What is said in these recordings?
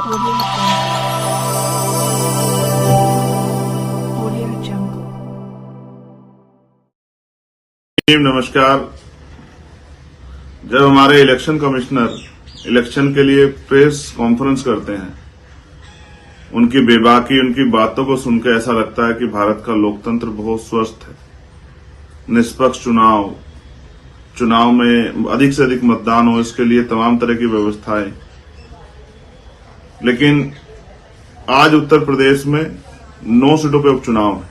नमस्कार। जब हमारे इलेक्शन कमिश्नर इलेक्शन के लिए प्रेस कॉन्फ्रेंस करते हैं, उनकी बेबाकी, उनकी बातों को सुनकर ऐसा लगता है कि भारत का लोकतंत्र बहुत स्वस्थ है। निष्पक्ष चुनाव में अधिक से अधिक मतदान हो, इसके लिए तमाम तरह की व्यवस्थाएं। लेकिन आज उत्तर प्रदेश में 9 सीटों पे उपचुनाव है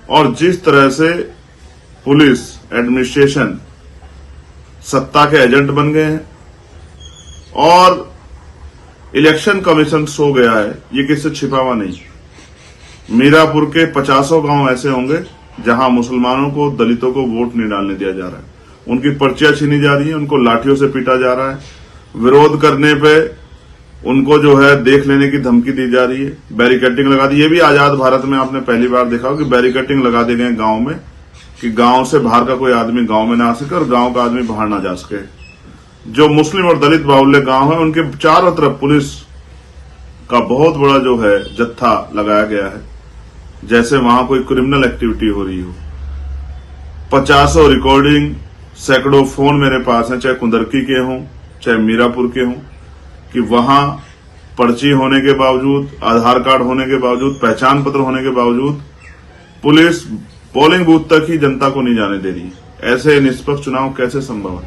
और जिस तरह से पुलिस एडमिनिस्ट्रेशन सत्ता के एजेंट बन गए हैं और इलेक्शन कमीशन सो गया है, ये किससे छिपा हुआ नहीं। मीरापुर के 50 गांव ऐसे होंगे जहां मुसलमानों को, दलितों को वोट नहीं डालने दिया जा रहा है। उनकी पर्चियां छीनी जा रही है, उनको लाठियों से पीटा जा रहा है, विरोध करने पे उनको जो है देख लेने की धमकी दी जा रही है, बैरिकेडिंग लगा दी। ये भी आजाद भारत में आपने पहली बार देखा हो कि बैरिकेडिंग लगा दी गए गांव में कि गांव से बाहर का कोई आदमी गांव में ना आ सके और गांव का आदमी बाहर ना जा सके। जो मुस्लिम और दलित बाहुल्य गांव है, उनके चारों तरफ पुलिस का बहुत बड़ा जो है जत्था लगाया गया है, जैसे वहां कोई क्रिमिनल एक्टिविटी हो रही हो। 50 रिकॉर्डिंग, सैकड़ों फोन मेरे पास हैं, चाहे कुंदरकी के हों चाहे मीरापुर के हों, कि वहां पर्ची होने के बावजूद, आधार कार्ड होने के बावजूद, पहचान पत्र होने के बावजूद पुलिस पोलिंग बूथ तक ही जनता को नहीं जाने दे रही। ऐसे निष्पक्ष चुनाव कैसे संभव है?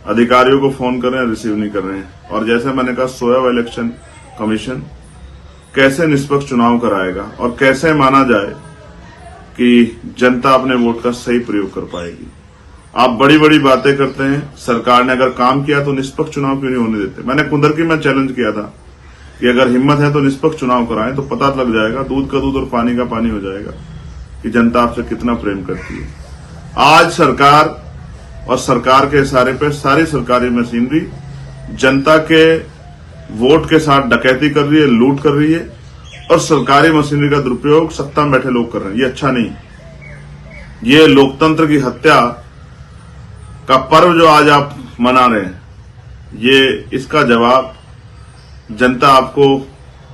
अधिकारियों को फोन कर रहे हैं, रिसीव नहीं कर रहे हैं। और जैसे मैंने कहा, सोया हुआ इलेक्शन कमीशन कैसे निष्पक्ष चुनाव कराएगा और कैसे माना जाए कि जनता अपने वोट का सही प्रयोग कर पाएगी? आप बड़ी बड़ी बातें करते हैं, सरकार ने अगर काम किया तो निष्पक्ष चुनाव क्यों नहीं होने देते? मैंने कुंदरकी में चैलेंज किया था कि अगर हिम्मत है तो निष्पक्ष चुनाव कराएं, तो पता लग जाएगा, दूध का दूध और पानी का पानी हो जाएगा कि जनता आपसे कितना प्रेम करती है। आज सरकार और सरकार के इशारे पे सारी सरकारी मशीनरी जनता के वोट के साथ डकैती कर रही है, लूट कर रही है और सरकारी मशीनरी का दुरुपयोग सत्ता में बैठे लोग कर रहे हैं। ये अच्छा नहीं। ये लोकतंत्र की हत्या का पर्व जो आज आप मना रहे हैं, ये इसका जवाब जनता आपको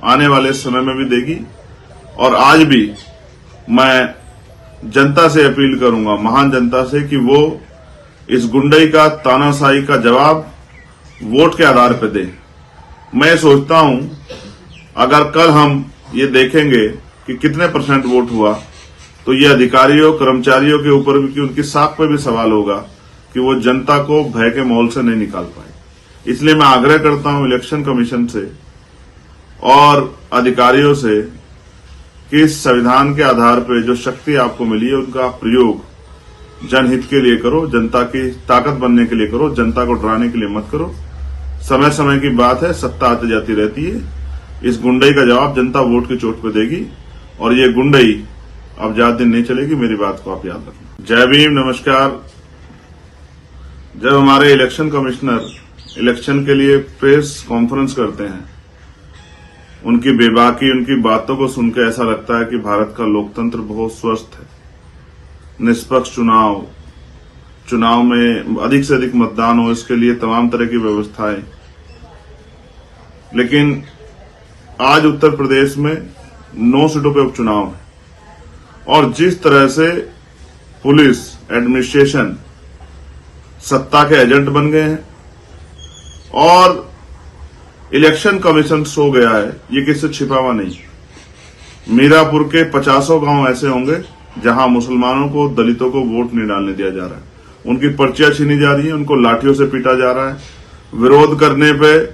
आने वाले समय में भी देगी। और आज भी मैं जनता से अपील करूंगा, महान जनता से, कि वो इस गुंडई का, तानाशाही का जवाब वोट के आधार पर दे। मैं सोचता हूं अगर कल हम ये देखेंगे कि कितने % वोट हुआ, तो ये अधिकारियों, कर्मचारियों के ऊपर भी, कि उनकी साख पे भी सवाल होगा कि वो जनता को भय के माहौल से नहीं निकाल पाए। इसलिए मैं आग्रह करता हूं इलेक्शन कमीशन से और अधिकारियों से कि इस संविधान के आधार पर जो शक्ति आपको मिली है, उनका प्रयोग जनहित के लिए करो, जनता की ताकत बनने के लिए करो, जनता को डराने के लिए मत करो। समय समय की बात है, सत्ता आती जाती रहती है। इस गुंडई का जवाब जनता वोट की चोट पर देगी और ये गुंडई अब ज्यादा दिन नहीं चलेगी। मेरी बात को आप याद रखना। जय भीम, नमस्कार। जब हमारे इलेक्शन कमिश्नर इलेक्शन के लिए प्रेस कॉन्फ्रेंस करते हैं, उनकी बेबाकी, उनकी बातों को सुनकर ऐसा लगता है कि भारत का लोकतंत्र बहुत स्वस्थ है। निष्पक्ष चुनाव में अधिक से अधिक मतदान हो, इसके लिए तमाम तरह की व्यवस्थाएं। लेकिन आज उत्तर प्रदेश में 9 सीटों पे उपचुनाव है और जिस तरह से पुलिस एडमिनिस्ट्रेशन सत्ता के एजेंट बन गए हैं और इलेक्शन कमीशन सो गया है, ये किससे छिपा हुआ नहीं। मीरापुर के 50 गांव ऐसे होंगे जहां मुसलमानों को, दलितों को वोट नहीं डालने दिया जा रहा है। उनकी पर्चियां छीनी जा रही है, उनको लाठियों से पीटा जा रहा है, विरोध करने पे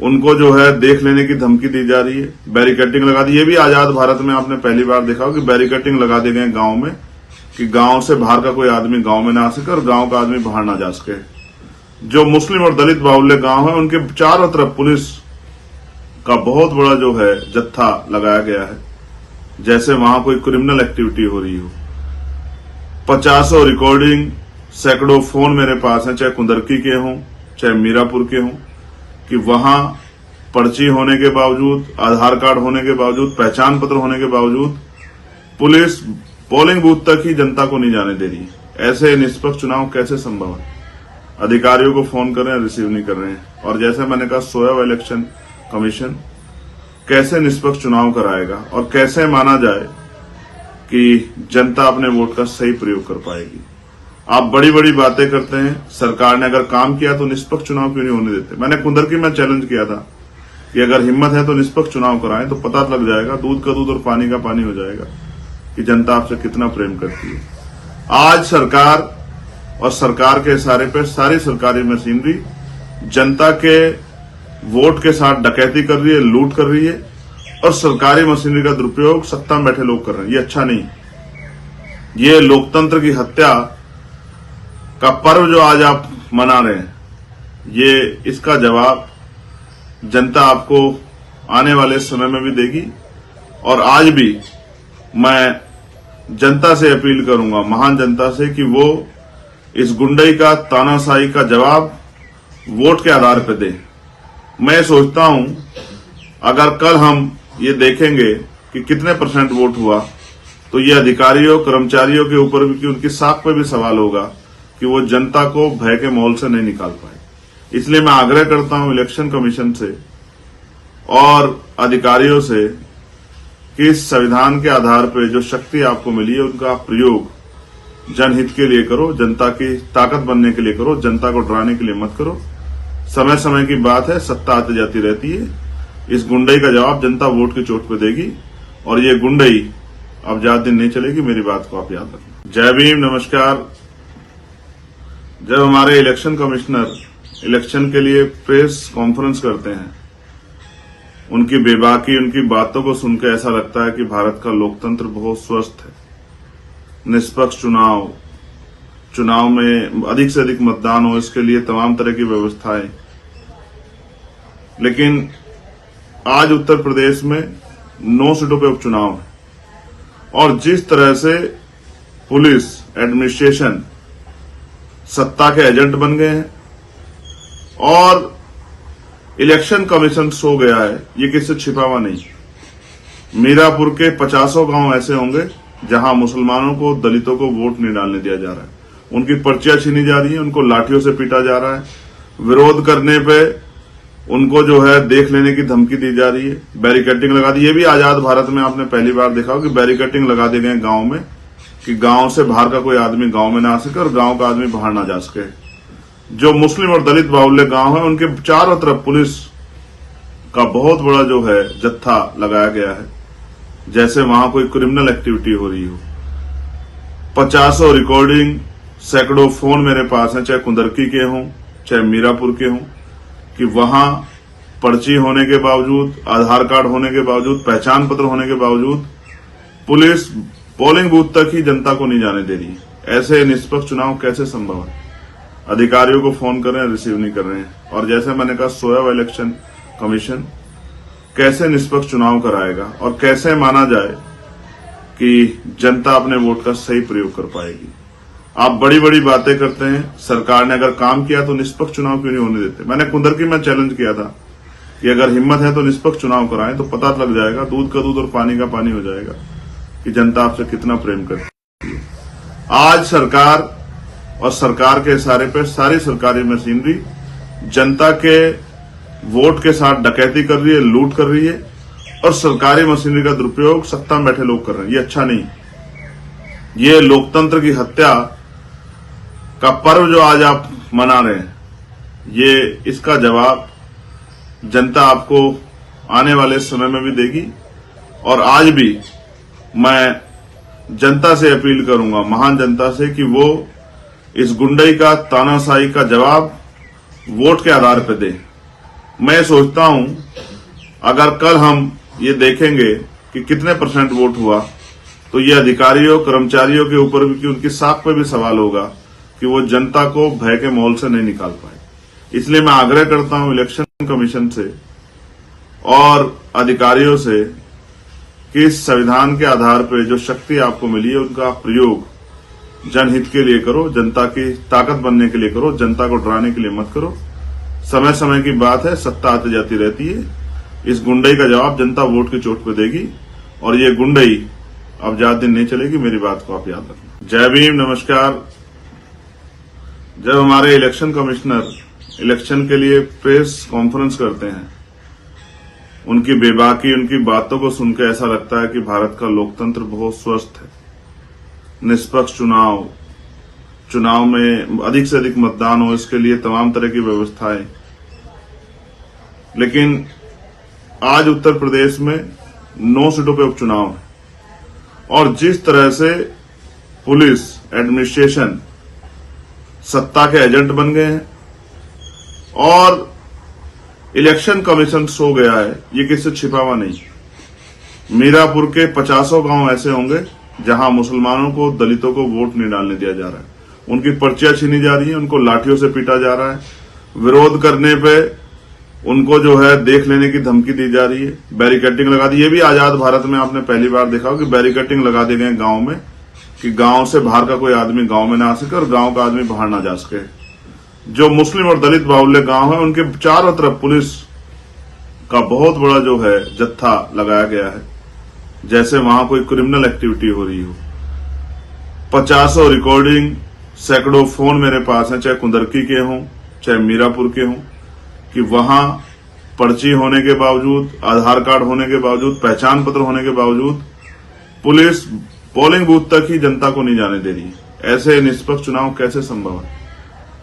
उनको जो है देख लेने की धमकी दी जा रही है, बैरिकेडिंग लगा दी। ये भी आजाद भारत में आपने पहली बार देखा हो कि बैरिकेडिंग लगा दी गए गांव में कि गांव से बाहर का कोई आदमी गांव में ना आ सके और गांव का आदमी बाहर ना जा सके। जो मुस्लिम और दलित बाहुल्य गांव है, उनके चारों तरफ पुलिस का बहुत बड़ा जो है जत्था लगाया गया है, जैसे वहां कोई क्रिमिनल एक्टिविटी हो रही हो। 50 रिकॉर्डिंग, सैकड़ों फोन मेरे पास हैं, चाहे कुंदरकी के हों चाहे मीरापुर के हों, कि वहां पर्ची होने के बावजूद, आधार कार्ड होने के बावजूद, पहचान पत्र होने के बावजूद पुलिस पोलिंग बूथ तक ही जनता को नहीं जाने दे रही। ऐसे निष्पक्ष चुनाव कैसे संभव है? अधिकारियों को फोन कर रहे हैं, रिसीव नहीं कर रहे हैं। और जैसे मैंने कहा, सोया हुआ इलेक्शन कमीशन कैसे निष्पक्ष चुनाव कराएगा और कैसे माना जाए कि जनता अपने वोट का सही प्रयोग कर पाएगी। आप बड़ी बड़ी बातें करते हैं, सरकार ने अगर काम किया तो निष्पक्ष चुनाव क्यों नहीं होने देते। मैंने कुंदरकी में चैलेंज किया था कि अगर हिम्मत है तो निष्पक्ष चुनाव कराएं, तो पता लग जाएगा, दूध का दूध और पानी का पानी हो जाएगा कि जनता आपसे कितना प्रेम करती है। आज सरकार और सरकार के इशारे पर सारी सरकारी मशीनरी जनता के वोट के साथ डकैती कर रही है, लूट कर रही है और सरकारी मशीनरी का दुरुपयोग सत्ता में बैठे लोग कर रहे हैं। ये अच्छा नहीं। ये लोकतंत्र की हत्या का पर्व जो आज आप मना रहे हैं, ये इसका जवाब जनता आपको आने वाले समय में भी देगी। और आज भी मैं जनता से अपील करूंगा, महान जनता से, कि वो इस गुंडई का, तानाशाही का जवाब वोट के आधार पर दे। मैं सोचता हूं अगर कल हम ये देखेंगे कि कितने % वोट हुआ, तो ये अधिकारियों, कर्मचारियों के ऊपर भी, कि उनकी साख पे भी सवाल होगा कि वो जनता को भय के माहौल से नहीं निकाल पाए। इसलिए मैं आग्रह करता हूं इलेक्शन कमीशन से और अधिकारियों से कि इस संविधान के आधार पर जो शक्ति आपको मिली है उनका प्रयोग जनहित के लिए करो, जनता की ताकत बनने के लिए करो, जनता को डराने के लिए मत करो। समय समय की बात है, सत्ता आती जाती रहती है। इस गुंडई का जवाब जनता वोट की चोट पर देगी और ये गुंडई अब ज्यादा दिन नहीं चलेगी। मेरी बात को आप याद रखें। जय भीम, नमस्कार। जब हमारे इलेक्शन कमिश्नर इलेक्शन के लिए प्रेस कॉन्फ्रेंस करते हैं, उनकी बेबाकी, उनकी बातों को सुनकर ऐसा लगता है कि भारत का लोकतंत्र बहुत स्वस्थ है। निष्पक्ष चुनाव में अधिक से अधिक मतदान हो, इसके लिए तमाम तरह की व्यवस्थाएं। लेकिन आज उत्तर प्रदेश में 9 सीटों पे उपचुनाव है और जिस तरह से पुलिस, एडमिनिस्ट्रेशन सत्ता के एजेंट बन गए हैं और इलेक्शन कमीशन सो गया है, ये किससे छिपा हुआ नहीं। मीरापुर के 50 गांव ऐसे होंगे जहां मुसलमानों को, दलितों को वोट नहीं डालने दिया जा रहा है। उनकी पर्चियां छीनी जा रही है, उनको लाठियों से पीटा जा रहा है, विरोध करने पे उनको जो है देख लेने की धमकी दी जा रही है, बैरिकेडिंग लगा दी। ये भी आजाद भारत में आपने पहली बार देखा हो कि बैरिकेडिंग लगा दिए गए गांव में, कि गांव से बाहर का कोई आदमी गांव में ना आ सके और गांव का आदमी बाहर ना जा सके। जो मुस्लिम और दलित बाहुल्य गांव है, उनके चारों तरफ पुलिस का बहुत बड़ा जो है जत्था लगाया गया है, जैसे वहां कोई क्रिमिनल एक्टिविटी हो रही हो। 50 रिकॉर्डिंग, सैकड़ों फोन मेरे पास हैं, चाहे कुंदरकी के हों, चाहे मीरापुर के हों, कि वहां पर्ची होने के बावजूद, आधार कार्ड होने के बावजूद, पहचान पत्र होने के बावजूद पुलिस पोलिंग बूथ तक ही जनता को नहीं जाने दे रही है। ऐसे निष्पक्ष चुनाव कैसे संभव है? अधिकारियों को फोन कर रहे हैं, रिसीव नहीं कर रहे हैं। और जैसे मैंने कहा, सोया हुआ इलेक्शन कमीशन कैसे निष्पक्ष चुनाव कराएगा और कैसे माना जाए कि जनता अपने वोट का सही प्रयोग कर पाएगी। आप बड़ी बड़ी बातें करते हैं, सरकार ने अगर काम किया तो निष्पक्ष चुनाव क्यों नहीं होने देते। मैंने कुंदरकी में चैलेंज किया था कि अगर हिम्मत है तो निष्पक्ष चुनाव कराएं, तो पता लग जाएगा, दूध का दूध और पानी का पानी हो जाएगा कि जनता आपसे कितना प्रेम करती है। आज सरकार और सरकार के इशारे पर सारी सरकारी मशीनरी जनता के वोट के साथ डकैती कर रही है, लूट कर रही है और सरकारी मशीनरी का दुरुपयोग सत्ता में बैठे लोग कर रहे हैं। ये अच्छा नहीं। ये लोकतंत्र की हत्या का पर्व जो आज आप मना रहे हैं, ये इसका जवाब जनता आपको आने वाले समय में भी देगी। और आज भी मैं जनता से अपील करूंगा, महान जनता से, कि वो इस गुंडई का, तानाशाही का जवाब वोट के आधार पर दे। मैं सोचता हूं अगर कल हम ये देखेंगे कि कितने % वोट हुआ, तो ये अधिकारियों, कर्मचारियों के ऊपर भी, कि उनकी साख पे भी सवाल होगा कि वो जनता को भय के माहौल से नहीं निकाल पाए। इसलिए मैं आग्रह करता हूं इलेक्शन कमीशन से और अधिकारियों से कि इस संविधान के आधार पर जो शक्ति आपको मिली है उनका प्रयोग जनहित के लिए करो, जनता की ताकत बनने के लिए करो, जनता को डराने के लिए मत करो। समय समय की बात है, सत्ता आती जाती रहती है। इस गुंडई का जवाब जनता वोट की चोट पर देगी और ये गुंडई अब ज्यादा दिन नहीं चलेगी। मेरी बात को आप याद रखें। जय भीम, नमस्कार। जब हमारे इलेक्शन कमिश्नर इलेक्शन के लिए प्रेस कॉन्फ्रेंस करते हैं, उनकी बेबाकी, उनकी बातों को सुनकर ऐसा लगता है कि भारत का लोकतंत्र बहुत स्वस्थ है। निष्पक्ष चुनाव में अधिक से अधिक मतदान हो, इसके लिए तमाम तरह की व्यवस्थाएं। लेकिन आज उत्तर प्रदेश में 9 सीटों पे उपचुनाव है और जिस तरह से पुलिस एडमिनिस्ट्रेशन सत्ता के एजेंट बन गए हैं और इलेक्शन कमीशन सो गया है, ये किससे छिपा हुआ नहीं। मीरापुर के 50 गांव ऐसे होंगे जहां मुसलमानों को, दलितों को वोट नहीं डालने दिया जा रहा है। उनकी पर्चियां छीनी जा रही हैं, उनको लाठियों से पीटा जा रहा है, विरोध करने पे उनको जो है देख लेने की धमकी दी जा रही है, बैरिकेडिंग लगा दी। ये भी आजाद भारत में आपने पहली बार देखा हो कि बैरिकेडिंग लगा दी गए गांव में कि गांव से बाहर का कोई आदमी गांव में ना आ सके और गांव का आदमी बाहर ना जा सके। जो मुस्लिम और दलित बाहुल्य गांव है उनके चारों तरफ पुलिस का बहुत बड़ा जो है जत्था लगाया गया है, जैसे वहां कोई क्रिमिनल एक्टिविटी हो रही हो। 50 रिकॉर्डिंग, सैकड़ों फोन मेरे पास हैं, चाहे कुंदरकी के हों चाहे मीरापुर के हों, कि वहां पर्ची होने के बावजूद, आधार कार्ड होने के बावजूद, पहचान पत्र होने के बावजूद पुलिस पोलिंग बूथ तक ही जनता को नहीं जाने दे रही। ऐसे निष्पक्ष चुनाव कैसे संभव है?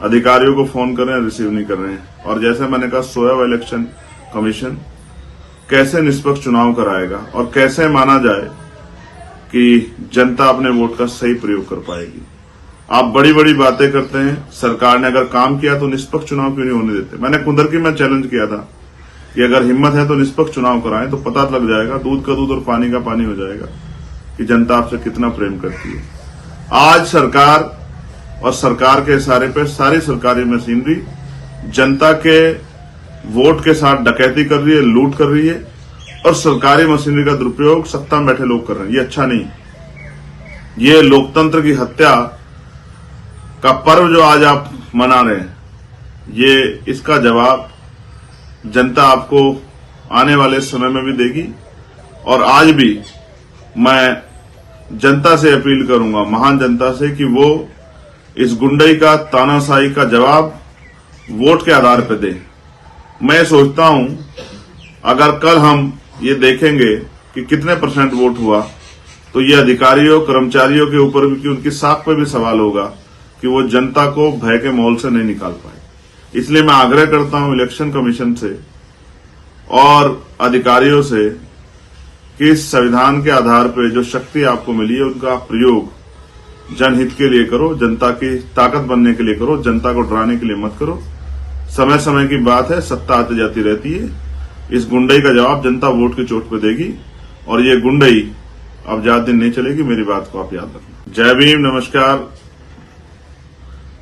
अधिकारियों को फोन कर रहे हैं, रिसीव नहीं कर रहे हैं। और जैसे मैंने कहा, सोया हुआ इलेक्शन कमीशन कैसे निष्पक्ष चुनाव कराएगा और कैसे माना जाए कि जनता अपने वोट का सही प्रयोग कर पाएगी? आप बड़ी बड़ी बातें करते हैं, सरकार ने अगर काम किया तो निष्पक्ष चुनाव क्यों नहीं होने देते? मैंने कुंदरकी में चैलेंज किया था कि अगर हिम्मत है तो निष्पक्ष चुनाव कराएं, तो पता लग जाएगा, दूध का दूध और पानी का पानी हो जाएगा कि जनता आपसे कितना प्रेम करती है। आज सरकार और सरकार के इशारे पर सारी सरकारी मशीनरी जनता के वोट के साथ डकैती कर रही है, लूट कर रही है और सरकारी मशीनरी का दुरुपयोग सत्ता में बैठे लोग कर रहे हैं। ये अच्छा नहीं। ये लोकतंत्र की हत्या का पर्व जो आज आप मना रहे हैं, ये इसका जवाब जनता आपको आने वाले समय में भी देगी। और आज भी मैं जनता से अपील करूंगा, महान जनता से, कि वो इस गुंडई का, तानाशाही का जवाब वोट के आधार पर दे। मैं सोचता हूं अगर कल हम ये देखेंगे कि कितने % वोट हुआ, तो ये अधिकारियों, कर्मचारियों के ऊपर भी, कि उनकी साख पे भी सवाल होगा कि वो जनता को भय के माहौल से नहीं निकाल पाए। इसलिए मैं आग्रह करता हूं इलेक्शन कमीशन से और अधिकारियों से कि इस संविधान के आधार पर जो शक्ति आपको मिली है उनका प्रयोग जनहित के लिए करो, जनता की ताकत बनने के लिए करो, जनता को डराने के लिए मत करो। समय समय की बात है, सत्ता आती जाती रहती है। इस गुंडई का जवाब जनता वोट की चोट पे देगी और ये गुंडई अब ज्यादा दिन नहीं चलेगी। मेरी बात को आप याद रखना। जय भीम, नमस्कार।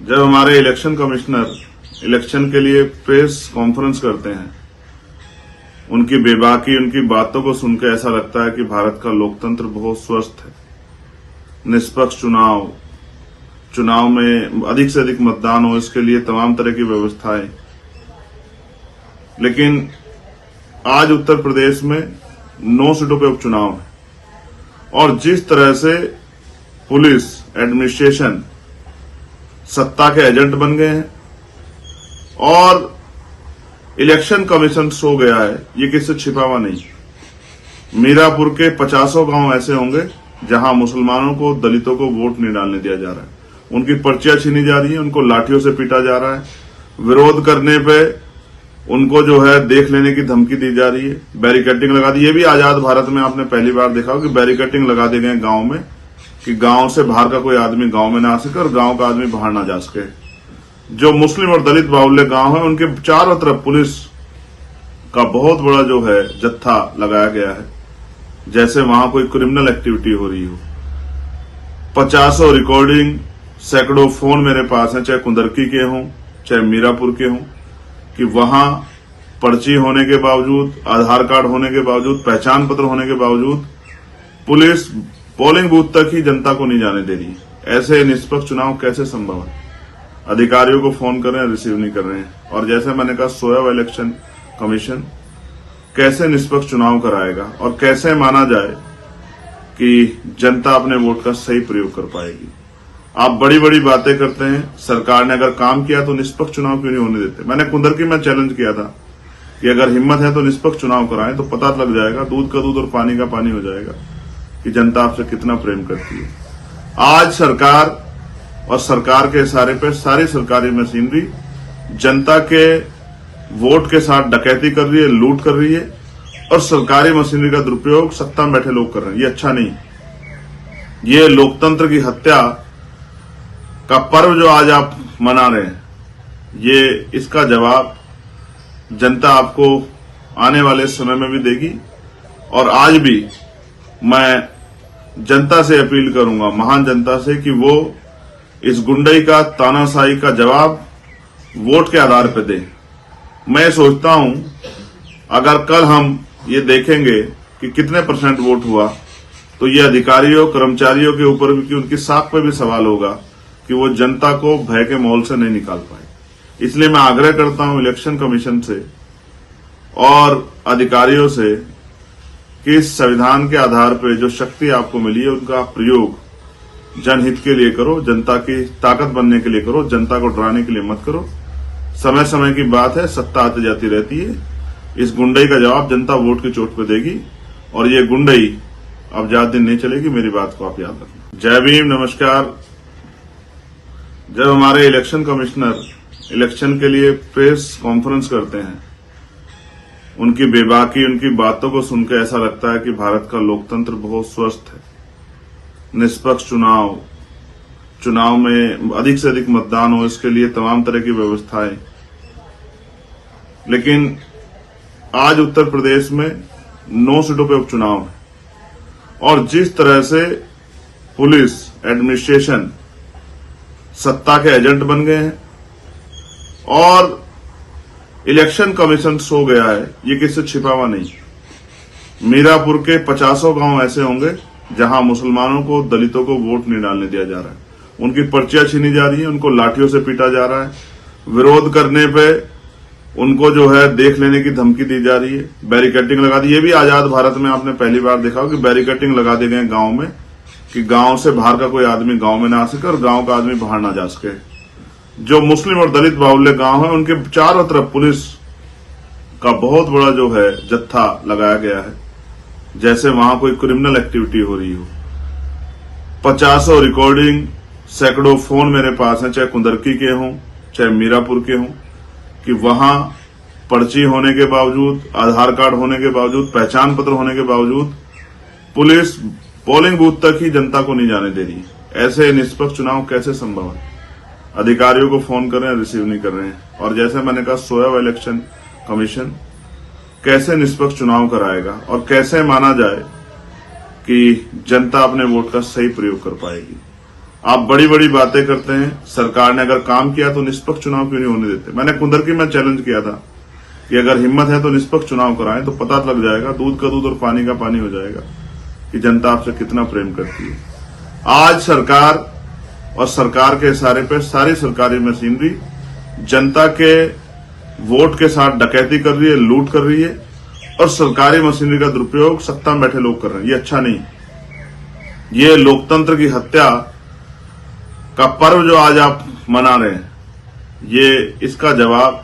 जब हमारे इलेक्शन कमिश्नर इलेक्शन के लिए प्रेस कॉन्फ्रेंस करते हैं, उनकी बेबाकी, उनकी बातों को सुनकर ऐसा लगता है कि भारत का लोकतंत्र बहुत स्वस्थ है। निष्पक्ष चुनाव में अधिक से अधिक मतदान हो, इसके लिए तमाम तरह की व्यवस्थाएं। लेकिन आज उत्तर प्रदेश में 9 सीटों पे उपचुनाव है और जिस तरह से पुलिस एडमिनिस्ट्रेशन सत्ता के एजेंट बन गए हैं और इलेक्शन कमीशन सो गया है, ये किससे छिपा हुआ नहीं। मीरापुर के 50 गांव ऐसे होंगे जहां मुसलमानों को, दलितों को वोट नहीं डालने दिया जा रहा है। उनकी पर्चियां छीनी जा रही हैं, उनको लाठियों से पीटा जा रहा है, विरोध करने पे उनको जो है देख लेने की धमकी दी जा रही है, बैरिकेडिंग लगा दी। ये भी आजाद भारत में आपने पहली बार देखा हो कि बैरिकेडिंग लगा दी गए गांव में कि गांव से बाहर का कोई आदमी गांव में ना आ सके और गांव का आदमी बाहर ना जा सके। जो मुस्लिम और दलित बाहुल्य गांव है उनके चारों तरफ पुलिस का बहुत बड़ा जो है जत्था लगाया गया है, जैसे वहां कोई क्रिमिनल एक्टिविटी हो रही हो। 50 रिकॉर्डिंग, सैकड़ों फोन मेरे पास हैं, चाहे कुंदरकी के हों चाहे मीरापुर के हों, कि वहां पर्ची होने के बावजूद, आधार कार्ड होने के बावजूद, पहचान पत्र होने के बावजूद पुलिस पोलिंग बूथ तक ही जनता को नहीं जाने दे रही। ऐसे निष्पक्ष चुनाव कैसे संभव है? अधिकारियों को फोन कर रहे हैं, रिसीव नहीं कर रहे हैं। और जैसे मैंने कहा, सोया हुआ इलेक्शन कमीशन कैसे निष्पक्ष चुनाव कराएगा और कैसे माना जाए कि जनता अपने वोट का सही प्रयोग कर पाएगी? आप बड़ी बड़ी बातें करते हैं, सरकार ने अगर काम किया तो निष्पक्ष चुनाव क्यों नहीं होने देते? मैंने कुंदरकी में चैलेंज किया था कि अगर हिम्मत है तो निष्पक्ष चुनाव कराएं, तो पता लग जाएगा, दूध का दूध और पानी का पानी हो जाएगा कि जनता आपसे कितना प्रेम करती है। आज सरकार और सरकार के इशारे पे सारी सरकारी मशीनरी जनता के वोट के साथ डकैती कर रही है, लूट कर रही है, और सरकारी मशीनरी का दुरुपयोग सत्ता में बैठे लोग कर रहे हैं। ये अच्छा नहीं। ये लोकतंत्र की हत्या का पर्व जो आज आप मना रहे हैं, ये इसका जवाब जनता आपको आने वाले समय में भी देगी। और आज भी मैं जनता से अपील करूंगा, महान जनता से, कि वो इस गुंडई का, तानाशाही का जवाब वोट के आधार पर दे। मैं सोचता हूं अगर कल हम ये देखेंगे कि कितने % वोट हुआ, तो ये अधिकारियों, कर्मचारियों के ऊपर भी, कि उनकी साख पे भी सवाल होगा कि वो जनता को भय के माहौल से नहीं निकाल पाए। इसलिए मैं आग्रह करता हूं इलेक्शन कमीशन से और अधिकारियों से कि इस संविधान के आधार पर जो शक्ति आपको मिली है, उनका प्रयोग जनहित के लिए करो, जनता की ताकत बनने के लिए करो, जनता को डराने के लिए मत करो। समय समय की बात है, सत्ता आती जाती रहती है। इस गुंडई का जवाब जनता वोट की चोट पर देगी, और ये गुंडई अब ज्यादा दिन नहीं चलेगी। मेरी बात को आप याद रखना। जय भीम, नमस्कार। जब हमारे इलेक्शन कमिश्नर इलेक्शन के लिए प्रेस कॉन्फ्रेंस करते हैं, उनकी बेबाकी, उनकी बातों को सुनकर ऐसा लगता है कि भारत का लोकतंत्र बहुत स्वस्थ है। निष्पक्ष चुनाव में अधिक से अधिक मतदान हो, इसके लिए तमाम तरह की व्यवस्थाएं। लेकिन आज उत्तर प्रदेश में 9 सीटों पर उपचुनाव है, और जिस तरह से पुलिस, एडमिनिस्ट्रेशन सत्ता के एजेंट बन गए हैं और इलेक्शन कमीशन सो गया है, ये किससे छिपा हुआ नहीं। मीरापुर के 50 गांव ऐसे होंगे जहां मुसलमानों को, दलितों को वोट नहीं डालने दिया जा रहा है। उनकी पर्चियां छीनी जा रही है, उनको लाठियों से पीटा जा रहा है, विरोध करने पे उनको जो है देख लेने की धमकी दी जा रही है, बैरिकेडिंग लगा दी। ये भी आजाद भारत में आपने पहली बार देखा हो कि बैरिकेडिंग लगा दिए गए गांव में, कि गांव से बाहर का कोई आदमी गांव में ना आ सके और गांव का आदमी बाहर ना जा सके। जो मुस्लिम और दलित बाहुल्य गांव है, उनके चारों तरफ पुलिस का बहुत बड़ा जो है जत्था लगाया गया है, जैसे वहां कोई क्रिमिनल एक्टिविटी हो रही हो। 50 रिकॉर्डिंग, सैकड़ों फोन मेरे पास हैं, चाहे कुंदरकी के हों, चाहे मीरापुर के हों, कि वहां पर्ची होने के बावजूद, आधार कार्ड होने के बावजूद, पहचान पत्र होने के बावजूद पुलिस पोलिंग बूथ तक ही जनता को नहीं जाने दे रही। ऐसे निष्पक्ष चुनाव कैसे संभव है? अधिकारियों को फोन कर रहे हैं, रिसीव नहीं कर रहे हैं। और जैसे मैंने कहा, सोया हुआ इलेक्शन कमीशन कैसे निष्पक्ष चुनाव कराएगा, और कैसे माना जाए कि जनता अपने वोट का सही प्रयोग कर पाएगी। आप बड़ी बड़ी बातें करते हैं, सरकार ने अगर काम किया तो निष्पक्ष चुनाव क्यों नहीं होने देते? मैंने कुंदरकी में चैलेंज किया था कि अगर हिम्मत है तो निष्पक्ष चुनाव कराएं, तो पता लग जाएगा, दूध का दूध और पानी का पानी हो जाएगा कि जनता आपसे कितना प्रेम करती है। आज सरकार और सरकार के इशारे पे सारी सरकारी मशीनरी जनता के वोट के साथ डकैती कर रही है, लूट कर रही है, और सरकारी मशीनरी का दुरुपयोग सत्ता में बैठे लोग कर रहे हैं। ये अच्छा नहीं। ये लोकतंत्र की हत्या का पर्व जो आज आप मना रहे हैं, ये इसका जवाब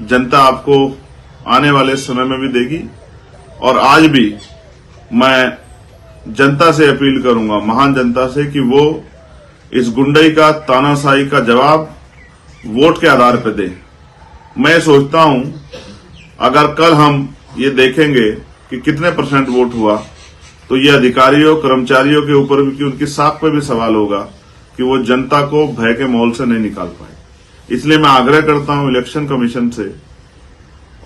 जनता आपको आने वाले समय में भी देगी। और आज भी मैं जनता से अपील करूंगा, महान जनता से, कि वो इस गुंडई का, तानाशाही का जवाब वोट के आधार पर दे। मैं सोचता हूं अगर कल हम ये देखेंगे कि कितने % वोट हुआ, तो ये अधिकारियों, कर्मचारियों के ऊपर भी, कि उनकी साख पे भी सवाल होगा कि वो जनता को भय के माहौल से नहीं निकाल पाए। इसलिए मैं आग्रह करता हूं इलेक्शन कमीशन से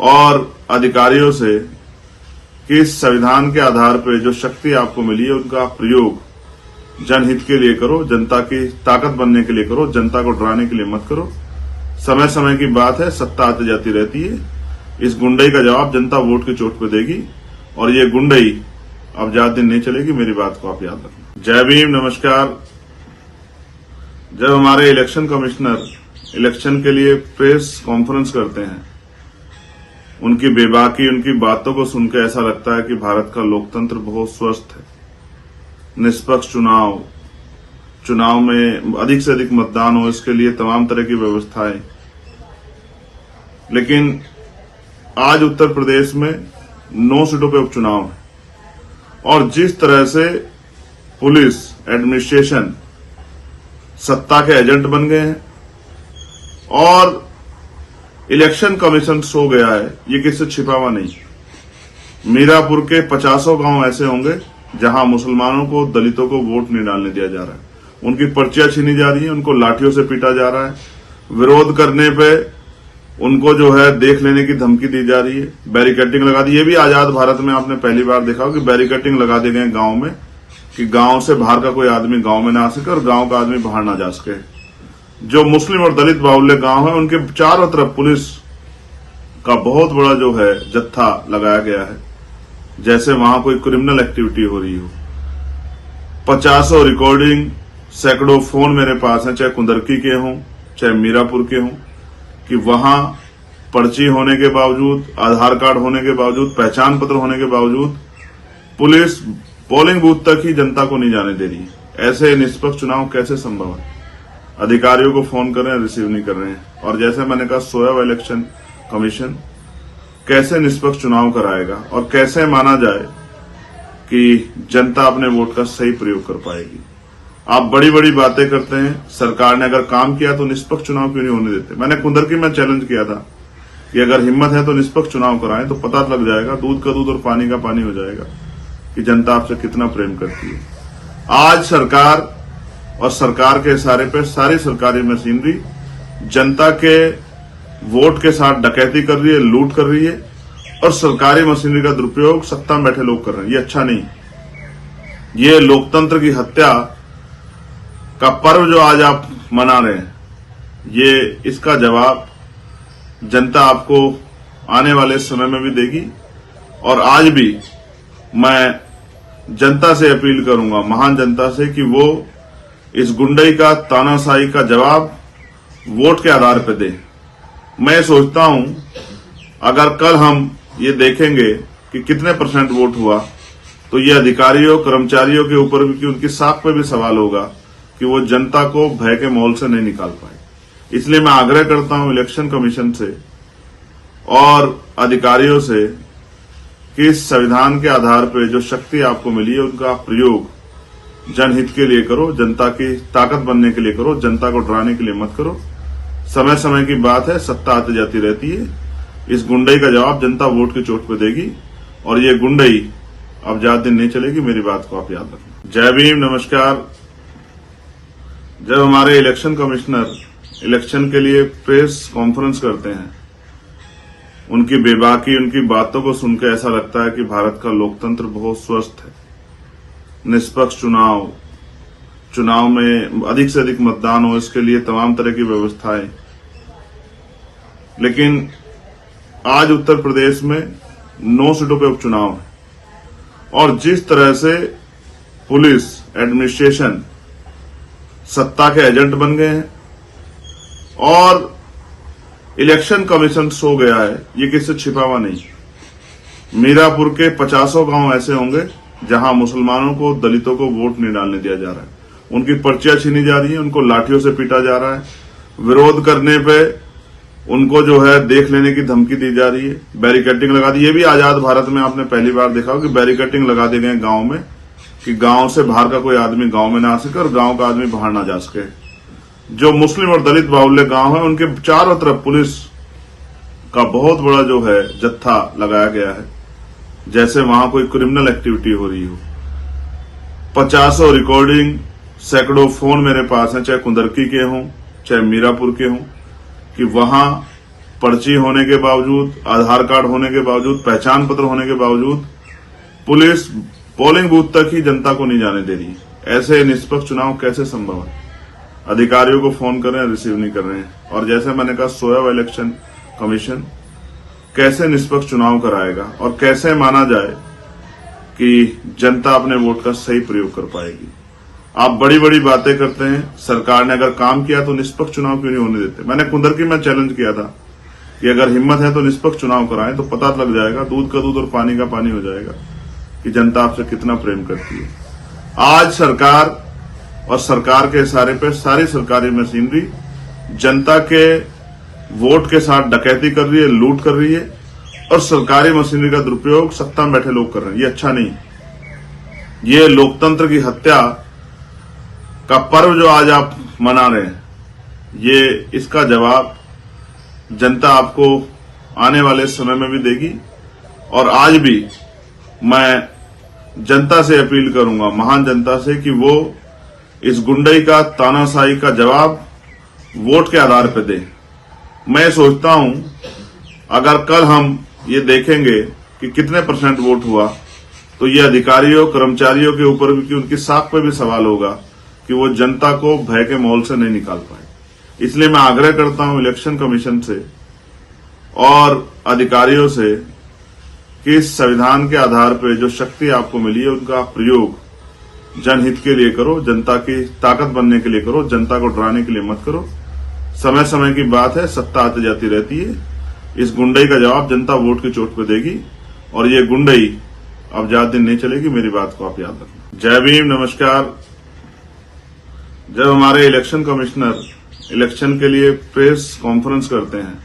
और अधिकारियों से कि इस संविधान के आधार पर जो शक्ति आपको मिली है, उनका प्रयोग जनहित के लिए करो, जनता की ताकत बनने के लिए करो, जनता को डराने के लिए मत करो। समय समय की बात है, सत्ता आती जाती रहती है। इस गुंडई का जवाब जनता वोट की चोट पर देगी, और ये गुंडई अब ज्यादा दिन नहीं चलेगी। मेरी बात को आप याद रखना। जय भीम, नमस्कार। जब हमारे इलेक्शन कमिश्नर इलेक्शन के लिए प्रेस कॉन्फ्रेंस करते हैं, उनकी बेबाकी, उनकी बातों को सुनकर ऐसा लगता है कि भारत का लोकतंत्र बहुत स्वस्थ है। निष्पक्ष चुनाव में अधिक से अधिक मतदान हो, इसके लिए तमाम तरह की व्यवस्थाएं। लेकिन आज उत्तर प्रदेश में 9 सीटों पे उपचुनाव है और जिस तरह से पुलिस एडमिनिस्ट्रेशन सत्ता के एजेंट बन गए हैं और इलेक्शन कमीशन सो गया है, ये किससे छिपा हुआ नहीं। मीरापुर के 50 गांव ऐसे होंगे जहां मुसलमानों को, दलितों को वोट नहीं डालने दिया जा रहा है, उनकी पर्चियां छीनी जा रही है, उनको लाठियों से पीटा जा रहा है, विरोध करने पे उनको जो है देख लेने की धमकी दी जा रही है, बैरिकेडिंग लगा दी। ये भी आजाद भारत में आपने पहली बार देखा हो कि बैरिकेडिंग लगा दिए गए गांव में कि गांव से बाहर का कोई आदमी गांव में ना आ सके और गांव का आदमी बाहर ना जा सके। जो मुस्लिम और दलित बाहुल्य गांव है उनके चारों तरफ पुलिस का बहुत बड़ा जो है जत्था लगाया गया है, जैसे वहां कोई क्रिमिनल एक्टिविटी हो रही हो। 50 रिकॉर्डिंग, सैकड़ों फोन मेरे पास हैं, चाहे कुंदरकी के हों चाहे मीरापुर के हों, कि वहां पर्ची होने के बावजूद, आधार कार्ड होने के बावजूद, पहचान पत्र होने के बावजूद पुलिस पोलिंग बूथ तक ही जनता को नहीं जाने दे रही है। ऐसे निष्पक्ष चुनाव कैसे संभव है? अधिकारियों को फोन कर रहे हैं, रिसीव नहीं कर रहे हैं। और जैसे मैंने कहा, सोया हुआ इलेक्शन कमीशन कैसे निष्पक्ष चुनाव कराएगा और कैसे माना जाए कि जनता अपने वोट का सही प्रयोग कर पाएगी? आप बड़ी बड़ी बातें करते हैं, सरकार ने अगर काम किया तो निष्पक्ष चुनाव क्यों नहीं होने देते? मैंने कुंदरकी में चैलेंज किया था कि अगर हिम्मत है तो निष्पक्ष चुनाव कराएं, तो पता लग जाएगा, दूध का दूध और पानी का पानी हो जाएगा कि जनता आपसे कितना प्रेम करती है। आज सरकार और सरकार के इशारे पर सारी सरकारी मशीनरी जनता के वोट के साथ डकैती कर रही है, लूट कर रही है और सरकारी मशीनरी का दुरुपयोग सत्ता में बैठे लोग कर रहे हैं। ये अच्छा नहीं। ये लोकतंत्र की हत्या का पर्व जो आज आप मना रहे हैं, ये इसका जवाब जनता आपको आने वाले समय में भी देगी। और आज भी मैं जनता से अपील करूंगा, महान जनता से, कि वो इस गुंडई का, तानाशाही का जवाब वोट के आधार पर दे। मैं सोचता हूं अगर कल हम ये देखेंगे कि कितने % वोट हुआ, तो ये अधिकारियों, कर्मचारियों के ऊपर भी, उनकी साख पे भी सवाल होगा कि वो जनता को भय के माहौल से नहीं निकाल पाए। इसलिए मैं आग्रह करता हूं इलेक्शन कमीशन से और अधिकारियों से कि इस संविधान के आधार पर जो शक्ति आपको मिली है उनका प्रयोग जनहित के लिए करो, जनता की ताकत बनने के लिए करो, जनता को डराने के लिए मत करो। समय समय की बात है, सत्ता आती जाती रहती है। इस गुंडई का जवाब जनता वोट की चोट पर देगी और ये गुंडई अब ज्यादा दिन नहीं चलेगी। मेरी बात को आप याद रखें। जय भीम, नमस्कार। जब हमारे इलेक्शन कमिश्नर इलेक्शन के लिए प्रेस कॉन्फ्रेंस करते हैं, उनकी बेबाकी, उनकी बातों को सुनकर ऐसा लगता है कि भारत का लोकतंत्र बहुत स्वस्थ है। निष्पक्ष चुनाव में अधिक से अधिक मतदान हो, इसके लिए तमाम तरह की व्यवस्थाएं। लेकिन आज उत्तर प्रदेश में 9 सीटों पे उपचुनाव है और जिस तरह से पुलिस एडमिनिस्ट्रेशन सत्ता के एजेंट बन गए हैं और इलेक्शन कमीशन सो गया है, ये किससे छिपा हुआ नहीं। मीरापुर के 50 गांव ऐसे होंगे जहां मुसलमानों को, दलितों को वोट नहीं डालने दिया जा रहा है, उनकी पर्चियां छीनी जा रही है, उनको लाठियों से पीटा जा रहा है, विरोध करने पे उनको जो है देख लेने की धमकी दी जा रही है, बैरिकेडिंग लगा दी। ये भी आजाद भारत में आपने पहली बार देखा हो कि बैरिकेडिंग लगा दिए गए गांव में कि गांव से बाहर का कोई आदमी गांव में ना आ सके और गांव का आदमी बाहर ना जा सके। जो मुस्लिम और दलित बाहुल्य गांव है उनके चारों तरफ पुलिस का बहुत बड़ा जो है जत्था लगाया गया है, जैसे वहां कोई क्रिमिनल एक्टिविटी हो रही हो। 50 रिकॉर्डिंग, सैकड़ों फोन मेरे पास हैं, चाहे कुंदरकी के हों चाहे मीरापुर के हों, कि वहां पर्ची होने के बावजूद, आधार कार्ड होने के बावजूद, पहचान पत्र होने के बावजूद पुलिस पोलिंग बूथ तक ही जनता को नहीं जाने दे रही है। ऐसे निष्पक्ष चुनाव कैसे संभव है? अधिकारियों को फोन कर रहे हैं, रिसीव नहीं कर रहे हैं। और जैसे मैंने कहा, सोया हुआ इलेक्शन कमीशन कैसे निष्पक्ष चुनाव कराएगा और कैसे माना जाए कि जनता अपने वोट का सही प्रयोग कर पाएगी? आप बड़ी बड़ी बातें करते हैं, सरकार ने अगर काम किया तो निष्पक्ष चुनाव क्यों नहीं होने देते? मैंने कुंदरकी में चैलेंज किया था कि अगर हिम्मत है तो निष्पक्ष चुनाव कराएं, तो पता लग जाएगा, दूध का दूध और पानी का पानी हो जाएगा कि जनता आपसे कितना प्रेम करती है। आज सरकार और सरकार के इशारे पर सारी सरकारी मशीनरी जनता के वोट के साथ डकैती कर रही है, लूट कर रही है और सरकारी मशीनरी का दुरुपयोग सत्ता में बैठे लोग कर रहे हैं। ये अच्छा नहीं। ये लोकतंत्र की हत्या का पर्व जो आज आप मना रहे हैं, ये इसका जवाब जनता आपको आने वाले समय में भी देगी। और आज भी मैं जनता से अपील करूंगा, महान जनता से, कि वो इस गुंडई का, तानाशाही का जवाब वोट के आधार पर दे। मैं सोचता हूं अगर कल हम ये देखेंगे कि कितने % वोट हुआ, तो ये अधिकारियों, कर्मचारियों के ऊपर भी, कि उनकी साख पे भी सवाल होगा कि वो जनता को भय के माहौल से नहीं निकाल पाए। इसलिए मैं आग्रह करता हूं इलेक्शन कमीशन से और अधिकारियों से कि इस संविधान के आधार पर जो शक्ति आपको मिली है, उनका प्रयोग जनहित के लिए करो, जनता की ताकत बनने के लिए करो, जनता को डराने के लिए मत करो। समय समय की बात है, सत्ता आती जाती रहती है। इस गुंडई का जवाब जनता वोट की चोट पर देगी और ये गुंडई अब ज्यादा दिन नहीं चलेगी। मेरी बात को आप याद रखना। जय भीम, नमस्कार। जब हमारे इलेक्शन कमिश्नर इलेक्शन के लिए प्रेस कॉन्फ्रेंस करते हैं,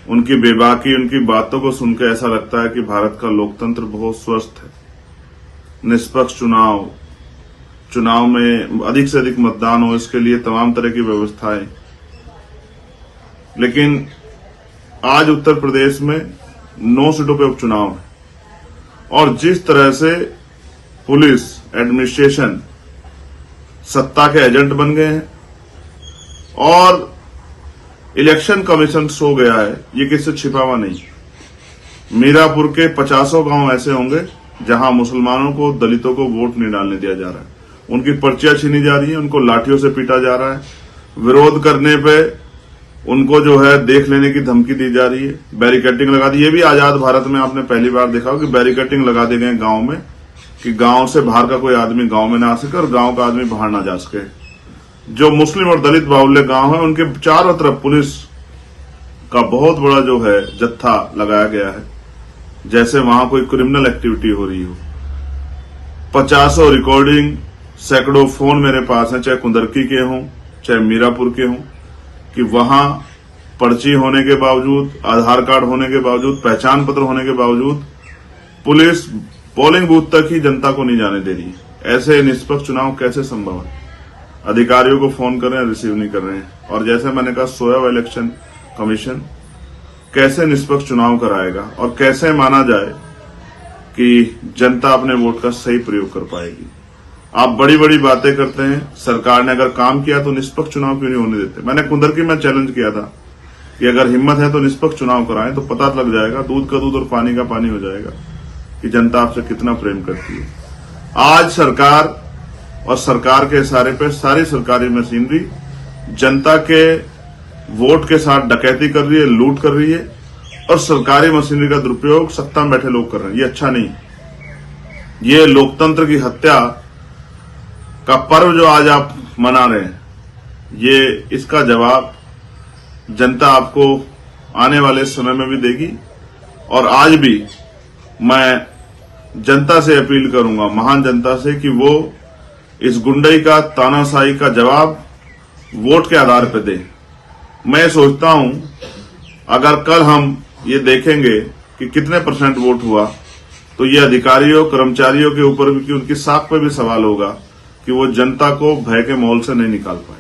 उनकी बेबाकी, उनकी बातों को सुनकर ऐसा लगता है कि भारत का लोकतंत्र बहुत स्वस्थ है। निष्पक्ष चुनाव में अधिक से अधिक मतदान हो, इसके लिए तमाम तरह की व्यवस्थाएं। लेकिन आज उत्तर प्रदेश में 9 सीटों पर उपचुनाव है और जिस तरह से पुलिस, एडमिनिस्ट्रेशन सत्ता के एजेंट बन गए हैं और इलेक्शन कमीशन सो गया है, ये किससे छिपा हुआ नहीं। मीरापुर के 50 गांव ऐसे होंगे जहां मुसलमानों को, दलितों को वोट नहीं डालने दिया जा रहा है। उनकी पर्चियां छीनी जा रही है, उनको लाठियों से पीटा जा रहा है। विरोध करने पे उनको जो है देख लेने की धमकी दी जा रही है। बैरिकेडिंग लगा दी। ये भी आजाद भारत में आपने पहली बार देखा हो कि बैरिकेडिंग लगा दिए गए गांव में, कि गांव से बाहर का कोई आदमी गांव में ना आ सके और गांव का आदमी बाहर ना जा सके। जो मुस्लिम और दलित बाहुल्य गांव है, उनके चारों तरफ पुलिस का बहुत बड़ा जो है जत्था लगाया गया है, जैसे वहां कोई क्रिमिनल एक्टिविटी हो रही हो। 50 रिकॉर्डिंग, सैकड़ों फोन मेरे पास हैं, चाहे कुंदरकी के हों, चाहे मीरापुर के हों, कि वहां पर्ची होने के बावजूद, आधार कार्ड होने के बावजूद, पहचान पत्र होने के बावजूद पुलिस पोलिंग बूथ तक ही जनता को नहीं जाने दे रही। ऐसे निष्पक्ष चुनाव कैसे संभव है? अधिकारियों को फोन कर रहे हैं, रिसीव नहीं कर रहे हैं। और जैसे मैंने कहा, सोया हुआ इलेक्शन कमीशन कैसे निष्पक्ष चुनाव कराएगा और कैसे माना जाए कि जनता अपने वोट का सही प्रयोग कर पाएगी? आप बड़ी बड़ी बातें करते हैं, सरकार ने अगर काम किया तो निष्पक्ष चुनाव क्यों नहीं होने देते? मैंने कुंदरकी में चैलेंज किया था कि अगर हिम्मत है तो निष्पक्ष चुनाव कराएं, तो पता लग जाएगा, दूध का दूध और पानी का पानी हो जाएगा कि जनता आपसे कितना प्रेम करती है। आज सरकार और सरकार के इशारे पे सारी सरकारी मशीनरी जनता के वोट के साथ डकैती कर रही है, लूट कर रही है और सरकारी मशीनरी का दुरुपयोग सत्ता में बैठे लोग कर रहे हैं। ये अच्छा नहीं। ये लोकतंत्र की हत्या का पर्व जो आज आप मना रहे हैं, ये इसका जवाब जनता आपको आने वाले समय में भी देगी। और आज भी मैं जनता से अपील करूंगा, महान जनता से, कि वो इस गुंडई का, तानाशाही का जवाब वोट के आधार पर दे। मैं सोचता हूं अगर कल हम ये देखेंगे कि कितने % वोट हुआ, तो ये अधिकारियों, कर्मचारियों के ऊपर भी, कि उनकी साख पे भी सवाल होगा कि वो जनता को भय के माहौल से नहीं निकाल पाए।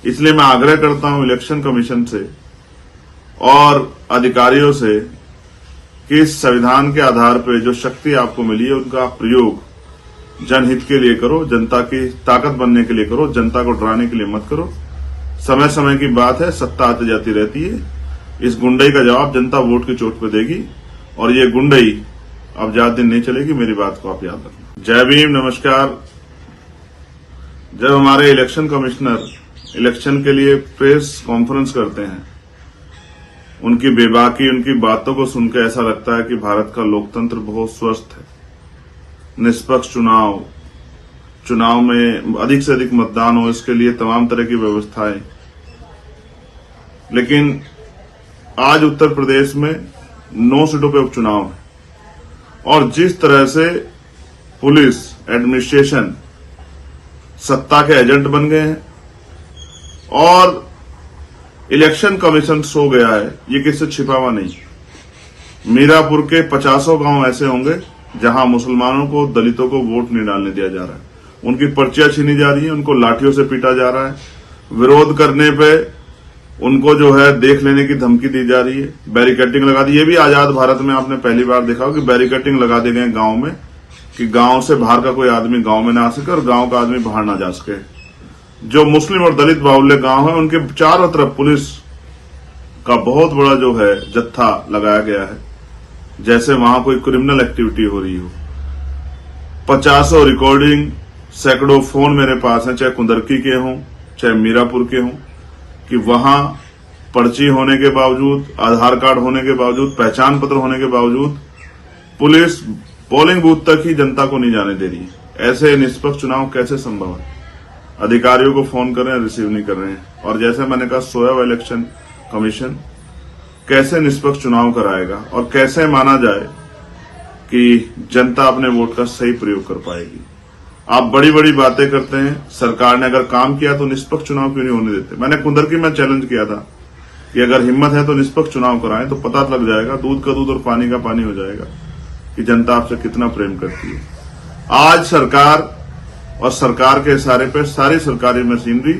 इसलिए मैं आग्रह करता हूं इलेक्शन कमीशन से और अधिकारियों से कि इस संविधान के आधार पर जो शक्ति आपको मिली है, उनका प्रयोग जनहित के लिए करो, जनता की ताकत बनने के लिए करो, जनता को डराने के लिए मत करो। समय समय की बात है, सत्ता आती जाती रहती है। इस गुंडई का जवाब जनता वोट की चोट पर देगी और ये गुंडई अब ज्यादा दिन नहीं चलेगी। मेरी बात को आप याद रखना। जय भीम, नमस्कार। जब हमारे इलेक्शन कमिश्नर इलेक्शन के लिए प्रेस कॉन्फ्रेंस करते हैं, उनकी बेबाकी, उनकी बातों को सुनकर ऐसा लगता है कि भारत का लोकतंत्र बहुत स्वस्थ है। निष्पक्ष चुनाव में अधिक से अधिक मतदान हो, इसके लिए तमाम तरह की व्यवस्थाएं। लेकिन आज उत्तर प्रदेश में 9 सीटों पर उपचुनाव है और जिस तरह से पुलिस, एडमिनिस्ट्रेशन सत्ता के एजेंट बन गए हैं और इलेक्शन कमीशन सो गया है, ये किससे छिपा हुआ नहीं। मीरापुर के 50 गांव ऐसे होंगे जहां मुसलमानों को, दलितों को वोट नहीं डालने दिया जा रहा है। उनकी पर्चियां छीनी जा रही है, उनको लाठियों से पीटा जा रहा है, विरोध करने पे उनको जो है देख लेने की धमकी दी जा रही है, बैरिकेडिंग लगा दी। ये भी आजाद भारत में आपने पहली बार देखा हो कि बैरिकेडिंग लगा दी गए गांव में कि गांव से बाहर का कोई आदमी गांव में ना आ सके और गांव का आदमी बाहर ना जा सके। जो मुस्लिम और दलित बाहुल्य गांव है उनके चारों तरफ पुलिस का बहुत बड़ा जो है जत्था लगाया गया है, जैसे वहां कोई क्रिमिनल एक्टिविटी हो रही हो। 50 रिकॉर्डिंग, सैकड़ों फोन मेरे पास हैं, चाहे कुंदरकी के हों चाहे मीरापुर के हों, कि वहां पर्ची होने के बावजूद, आधार कार्ड होने के बावजूद, पहचान पत्र होने के बावजूद पुलिस पोलिंग बूथ तक ही जनता को नहीं जाने दे रही है। ऐसे निष्पक्ष चुनाव कैसे संभव है? अधिकारियों को फोन कर रहे हैं, रिसीव नहीं कर रहे हैं। और जैसे मैंने कहा, सोया हुआ इलेक्शन कमीशन कैसे निष्पक्ष चुनाव कराएगा और कैसे माना जाए कि जनता अपने वोट का सही प्रयोग कर पाएगी? आप बड़ी बड़ी बातें करते हैं, सरकार ने अगर काम किया तो निष्पक्ष चुनाव क्यों नहीं होने देते? मैंने कुंदरकी में चैलेंज किया था कि अगर हिम्मत है तो निष्पक्ष चुनाव कराएं, तो पता लग जाएगा, दूध का दूध और पानी का पानी हो जाएगा कि जनता आपसे कितना प्रेम करती है। आज सरकार और सरकार के इशारे पर सारी सरकारी मशीनरी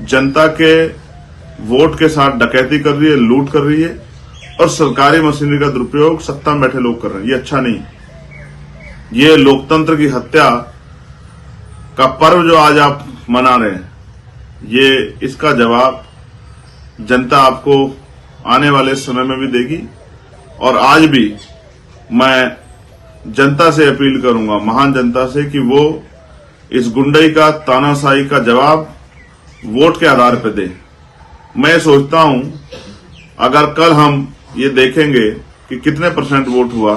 जनता के वोट के साथ डकैती कर रही है, लूट कर रही है, और सरकारी मशीनरी का दुरुपयोग सत्ता में बैठे लोग कर रहे हैं। ये अच्छा नहीं। ये लोकतंत्र की हत्या का पर्व जो आज आप मना रहे हैं, ये इसका जवाब जनता आपको आने वाले समय में भी देगी। और आज भी मैं जनता से अपील करूंगा, महान जनता से, कि वो इस गुंडई का, तानाशाही का जवाब वोट के आधार पर दे। मैं सोचता हूं अगर कल हम ये देखेंगे कि कितने % वोट हुआ,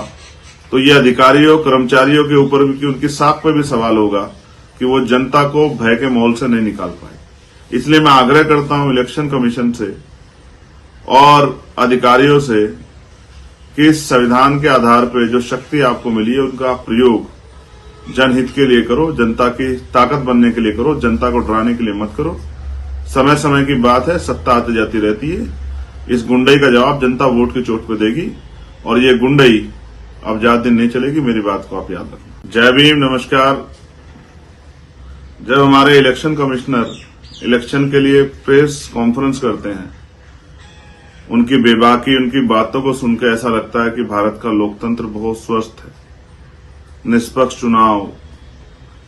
तो ये अधिकारियों, कर्मचारियों के ऊपर भी, कि उनकी साख पे भी सवाल होगा कि वो जनता को भय के माहौल से नहीं निकाल पाए। इसलिए मैं आग्रह करता हूं इलेक्शन कमीशन से और अधिकारियों से कि इस संविधान के आधार पर जो शक्ति आपको मिली है उनका प्रयोग जनहित के लिए करो, जनता की ताकत बनने के लिए करो, जनता को डराने के लिए मत करो। समय समय की बात है, सत्ता आती जाती रहती है। इस गुंडई का जवाब जनता वोट की चोट पे देगी, और ये गुंडई अब ज्यादा दिन नहीं चलेगी। मेरी बात को आप याद रखना। जय भीम, नमस्कार। जब हमारे इलेक्शन कमिश्नर इलेक्शन के लिए प्रेस कॉन्फ्रेंस करते हैं, उनकी बेबाकी, उनकी बातों को सुनकर ऐसा लगता है कि भारत का लोकतंत्र बहुत स्वस्थ है। निष्पक्ष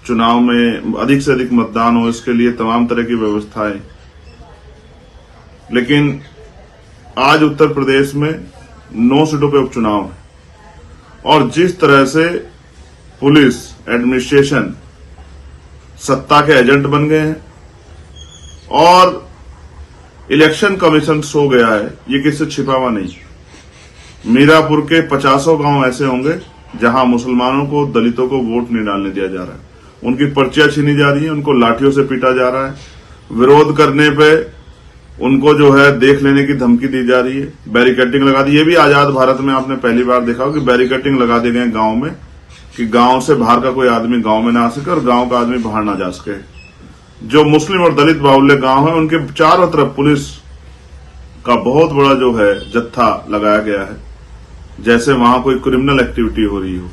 चुनाव में अधिक से अधिक मतदान हो, इसके लिए तमाम तरह की व्यवस्थाएं। लेकिन आज उत्तर प्रदेश में 9 सीटों पे उपचुनाव है, और जिस तरह से पुलिस, एडमिनिस्ट्रेशन सत्ता के एजेंट बन गए हैं और इलेक्शन कमीशन सो गया है, ये किससे छिपा हुआ नहीं। मीरापुर के 50 गांव ऐसे होंगे जहां मुसलमानों को, दलितों को वोट नहीं डालने दिया जा रहा है। उनकी पर्चियां छीनी जा रही है, उनको लाठियों से पीटा जा रहा है, विरोध करने पे उनको जो है देख लेने की धमकी दी जा रही है, बैरिकेडिंग लगा दी। ये भी आजाद भारत में आपने पहली बार देखा हो कि बैरिकेडिंग लगा दी गए गांव में कि गांव से बाहर का कोई आदमी गांव में ना आ सके और गांव का आदमी बाहर ना जा सके। जो मुस्लिम और दलित बाहुल्य गांव है उनके चारों तरफ पुलिस का बहुत बड़ा जो है जत्था लगाया गया है, जैसे वहां कोई क्रिमिनल एक्टिविटी हो रही हो।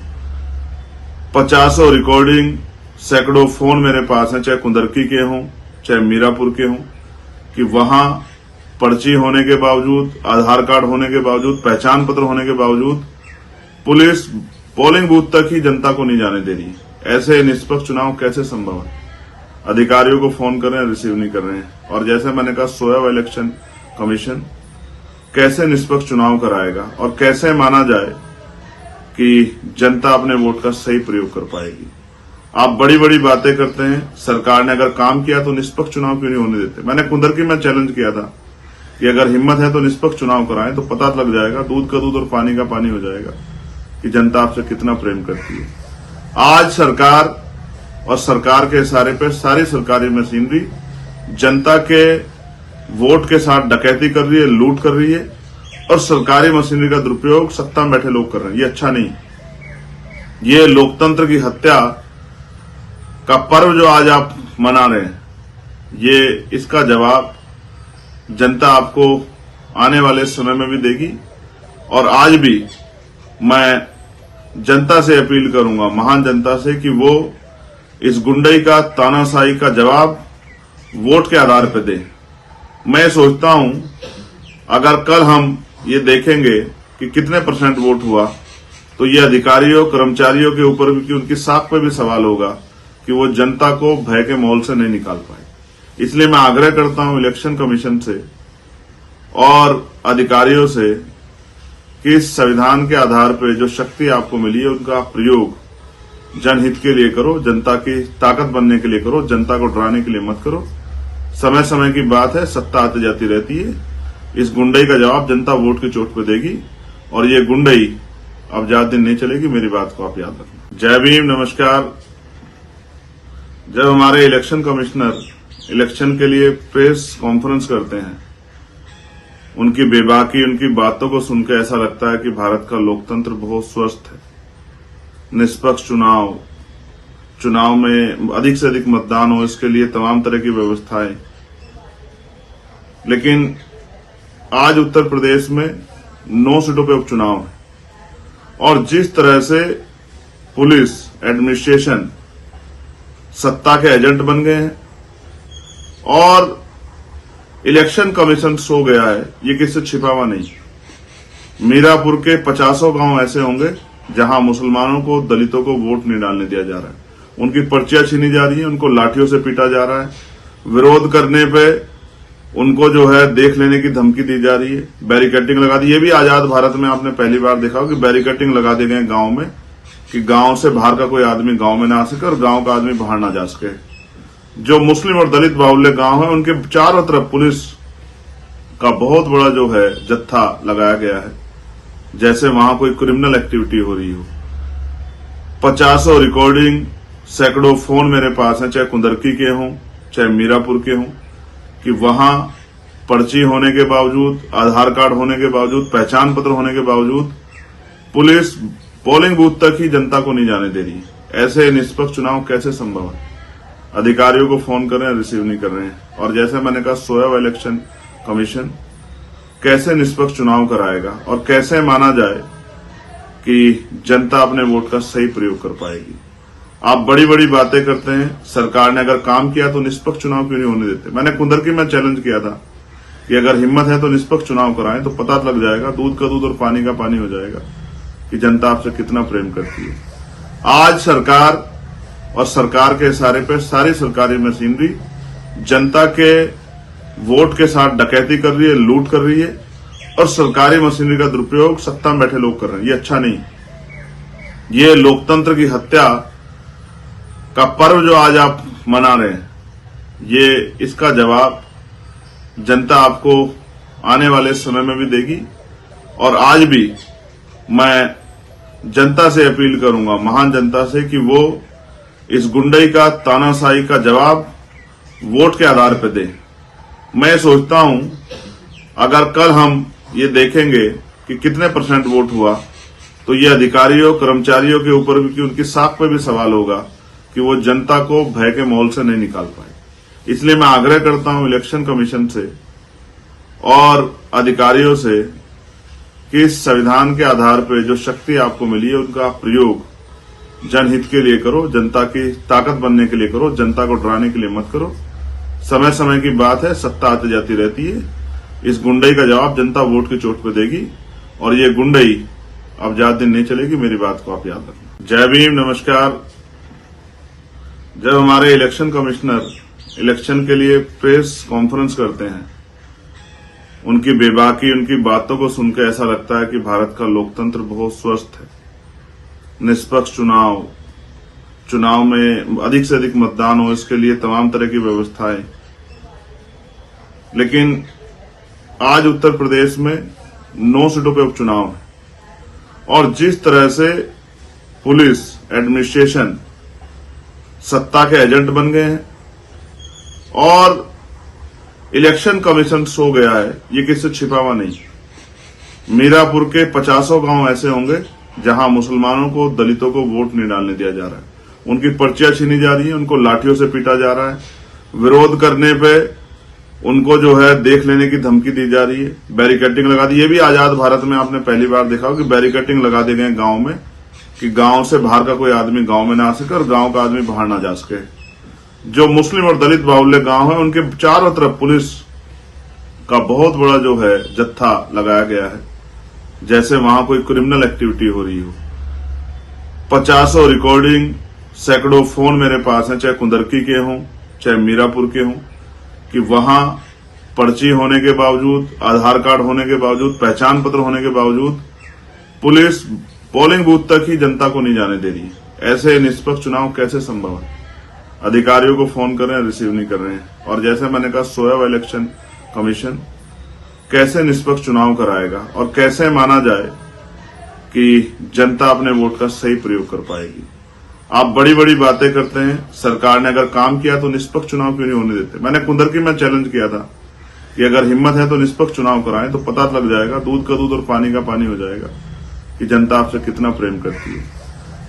50 रिकॉर्डिंग, सैकड़ों फोन मेरे पास हैं, चाहे कुंदरकी के हों चाहे मीरापुर के हों, कि वहां पर्ची होने के बावजूद, आधार कार्ड होने के बावजूद, पहचान पत्र होने के बावजूद पुलिस पोलिंग बूथ तक ही जनता को नहीं जाने दे रही है। ऐसे निष्पक्ष चुनाव कैसे संभव है? अधिकारियों को फोन कर रहे हैं, रिसीव नहीं कर रहे हैं। और जैसे मैंने कहा, सोया हुआ इलेक्शन कमीशन कैसे निष्पक्ष चुनाव कराएगा और कैसे माना जाए कि जनता अपने वोट का सही प्रयोग कर पाएगी? आप बड़ी बड़ी बातें करते हैं, सरकार ने अगर काम किया तो निष्पक्ष चुनाव क्यों नहीं होने देते? मैंने कुंदरकी में चैलेंज किया था कि अगर हिम्मत है तो निष्पक्ष चुनाव कराएं, तो पता लग जाएगा, दूध का दूध और पानी का पानी हो जाएगा कि जनता आपसे कितना प्रेम करती है। आज सरकार और सरकार के इशारे पर सारी सरकारी मशीनरी जनता के वोट के साथ डकैती कर रही है, लूट कर रही है, और सरकारी मशीनरी का दुरुपयोग सत्ता में बैठे लोग कर रहे हैं। ये अच्छा नहीं। ये लोकतंत्र की हत्या का पर्व जो आज आप मना रहे हैं, ये इसका जवाब जनता आपको आने वाले समय में भी देगी। और आज भी मैं जनता से अपील करूंगा, महान जनता से, कि वो इस गुंडई का, तानाशाही का जवाब वोट के आधार पर दे। मैं सोचता हूं अगर कल हम ये देखेंगे कि कितने % वोट हुआ, तो ये अधिकारियों, कर्मचारियों के ऊपर भी, कि उनकी साख पे भी सवाल होगा कि वो जनता को भय के माहौल से नहीं निकाल पाए। इसलिए मैं आग्रह करता हूं इलेक्शन कमीशन से और अधिकारियों से कि इस संविधान के आधार पर जो शक्ति आपको मिली है उनका प्रयोग जनहित के लिए करो, जनता की ताकत बनने के लिए करो, जनता को डराने के लिए मत करो। समय समय की बात है, सत्ता आती जाती रहती है। इस गुंडई का जवाब जनता वोट की चोट पर देगी और ये गुंडई अब ज्यादा दिन नहीं चलेगी। मेरी बात को आप याद रखना। जय भीम, नमस्कार। जब हमारे इलेक्शन कमिश्नर इलेक्शन के लिए प्रेस कॉन्फ्रेंस करते हैं, उनकी बेबाकी, उनकी बातों को सुनकर ऐसा लगता है कि भारत का लोकतंत्र बहुत स्वस्थ है। निष्पक्ष चुनाव में अधिक से अधिक मतदान हो, इसके लिए तमाम तरह की व्यवस्थाएं। लेकिन आज उत्तर प्रदेश में 9 सीटों पे उपचुनाव है और जिस तरह से पुलिस, एडमिनिस्ट्रेशन सत्ता के एजेंट बन गए हैं और इलेक्शन कमीशन सो गया है, ये किससे छिपा हुआ नहीं। मीरापुर के 50 गांव ऐसे होंगे जहां मुसलमानों को, दलितों को वोट नहीं डालने दिया जा रहा है। उनकी पर्चियां छीनी जा रही है, उनको लाठियों से पीटा जा रहा है, विरोध करने पे उनको जो है देख लेने की धमकी दी जा रही है, बैरिकेडिंग लगा दी। ये भी आजाद भारत में आपने पहली बार देखा हो कि बैरिकेडिंग लगा दिए गए गांव में, कि गांव से बाहर का कोई आदमी गांव में ना आ सके और गांव का आदमी बाहर ना जा सके। जो मुस्लिम और दलित बाहुल्य गांव है, उनके चारों तरफ पुलिस का बहुत बड़ा जो है जत्था लगाया गया है, जैसे वहां कोई क्रिमिनल एक्टिविटी हो रही हो। 50 रिकॉर्डिंग, सैकड़ों फोन मेरे पास हैं, चाहे कुंदरकी के हों, चाहे मीरापुर के हों, कि वहां पर्ची होने के बावजूद, आधार कार्ड होने के बावजूद, पहचान पत्र होने के बावजूद पुलिस पोलिंग बूथ तक ही जनता को नहीं जाने दे रही। ऐसे निष्पक्ष चुनाव कैसे संभव है? अधिकारियों को फोन कर रहे हैं, रिसीव नहीं कर रहे हैं। और जैसे मैंने कहा, सोया हुआ इलेक्शन कमीशन कैसे निष्पक्ष चुनाव कराएगा और कैसे माना जाए कि जनता अपने वोट का सही प्रयोग कर पाएगी? आप बड़ी बड़ी बातें करते हैं, सरकार ने अगर काम किया तो निष्पक्ष चुनाव क्यों नहीं होने देते? मैंने कुंदरकी में चैलेंज किया था कि अगर हिम्मत है तो निष्पक्ष चुनाव कराएं, तो पता लग जाएगा, दूध का दूध और पानी का पानी हो जाएगा कि जनता आपसे कितना प्रेम करती है। आज सरकार और सरकार के इशारे पर सारी सरकारी मशीनरी जनता के वोट के साथ डकैती कर रही है, लूट कर रही है और सरकारी मशीनरी का दुरुपयोग सत्ता में बैठे लोग कर रहे हैं। ये अच्छा नहीं। ये लोकतंत्र की हत्या का पर्व जो आज आप मना रहे हैं, ये इसका जवाब जनता आपको आने वाले समय में भी देगी। और आज भी मैं जनता से अपील करूंगा, महान जनता से, कि वो इस गुंडई का, तानाशाही का जवाब वोट के आधार पर दे। मैं सोचता हूं अगर कल हम ये देखेंगे कि कितने % वोट हुआ, तो ये अधिकारियों, कर्मचारियों के ऊपर भी, कि उनकी साख पे भी सवाल होगा कि वो जनता को भय के माहौल से नहीं निकाल पाए। इसलिए मैं आग्रह करता हूं इलेक्शन कमीशन से और अधिकारियों से कि इस संविधान के आधार पर जो शक्ति आपको मिली है उनका प्रयोग जनहित के लिए करो, जनता की ताकत बनने के लिए करो, जनता को डराने के लिए मत करो। समय समय की बात है, सत्ता आती जाती रहती है। इस गुंडई का जवाब जनता वोट की चोट पर देगी और ये गुंडई अब ज्यादा दिन नहीं चलेगी। मेरी बात को आप याद रखना। जय भीम, नमस्कार। जब हमारे इलेक्शन कमिश्नर इलेक्शन के लिए प्रेस कॉन्फ्रेंस करते हैं, उनकी बेबाकी, उनकी बातों को सुनकर ऐसा लगता है कि भारत का लोकतंत्र बहुत स्वस्थ है। निष्पक्ष चुनाव में अधिक से अधिक मतदान हो, इसके लिए तमाम तरह की व्यवस्थाएं। लेकिन आज उत्तर प्रदेश में 9 सीटों पे उपचुनाव है और जिस तरह से पुलिस, एडमिनिस्ट्रेशन सत्ता के एजेंट बन गए हैं और इलेक्शन कमीशन सो गया है, ये किससे छिपा हुआ नहीं। मीरापुर के 50 गांव ऐसे होंगे जहां मुसलमानों को, दलितों को वोट नहीं डालने दिया जा रहा है। उनकी पर्चियां छीनी जा रही है, उनको लाठियों से पीटा जा रहा है, विरोध करने पे उनको जो है देख लेने की धमकी दी जा रही है, बैरिकेडिंग लगा दी। ये भी आजाद भारत में आपने पहली बार देखा हो कि बैरिकेडिंग लगा दिए गए गांव में, कि गांव से बाहर का कोई आदमी गांव में ना आ सके और गांव का आदमी बाहर ना जा सके। जो मुस्लिम और दलित बाहुल्य गांव है उनके चारों तरफ पुलिस का बहुत बड़ा जो है जत्था लगाया गया है, जैसे वहां कोई क्रिमिनल एक्टिविटी हो रही हो। 50 रिकॉर्डिंग, सैकड़ों फोन मेरे पास हैं, चाहे कुंदरकी के हों चाहे मीरापुर के हों, कि वहां पर्ची होने के बावजूद, आधार कार्ड होने के बावजूद, पहचान पत्र होने के बावजूद पुलिस पोलिंग बूथ तक ही जनता को नहीं जाने दे रही है। ऐसे निष्पक्ष चुनाव कैसे संभव है? अधिकारियों को फोन कर रहे हैं, रिसीव नहीं कर रहे हैं। और जैसे मैंने कहा, सोया हुआ इलेक्शन कमीशन कैसे निष्पक्ष चुनाव कराएगा और कैसे माना जाए कि जनता अपने वोट का सही प्रयोग कर पाएगी? आप बड़ी बड़ी बातें करते हैं, सरकार ने अगर काम किया तो निष्पक्ष चुनाव क्यों नहीं होने देते? मैंने कुंदरकी में चैलेंज किया था कि अगर हिम्मत है तो निष्पक्ष चुनाव कराएं, तो पता लग जाएगा, दूध का दूध और पानी का पानी हो जाएगा कि जनता आपसे कितना प्रेम करती है।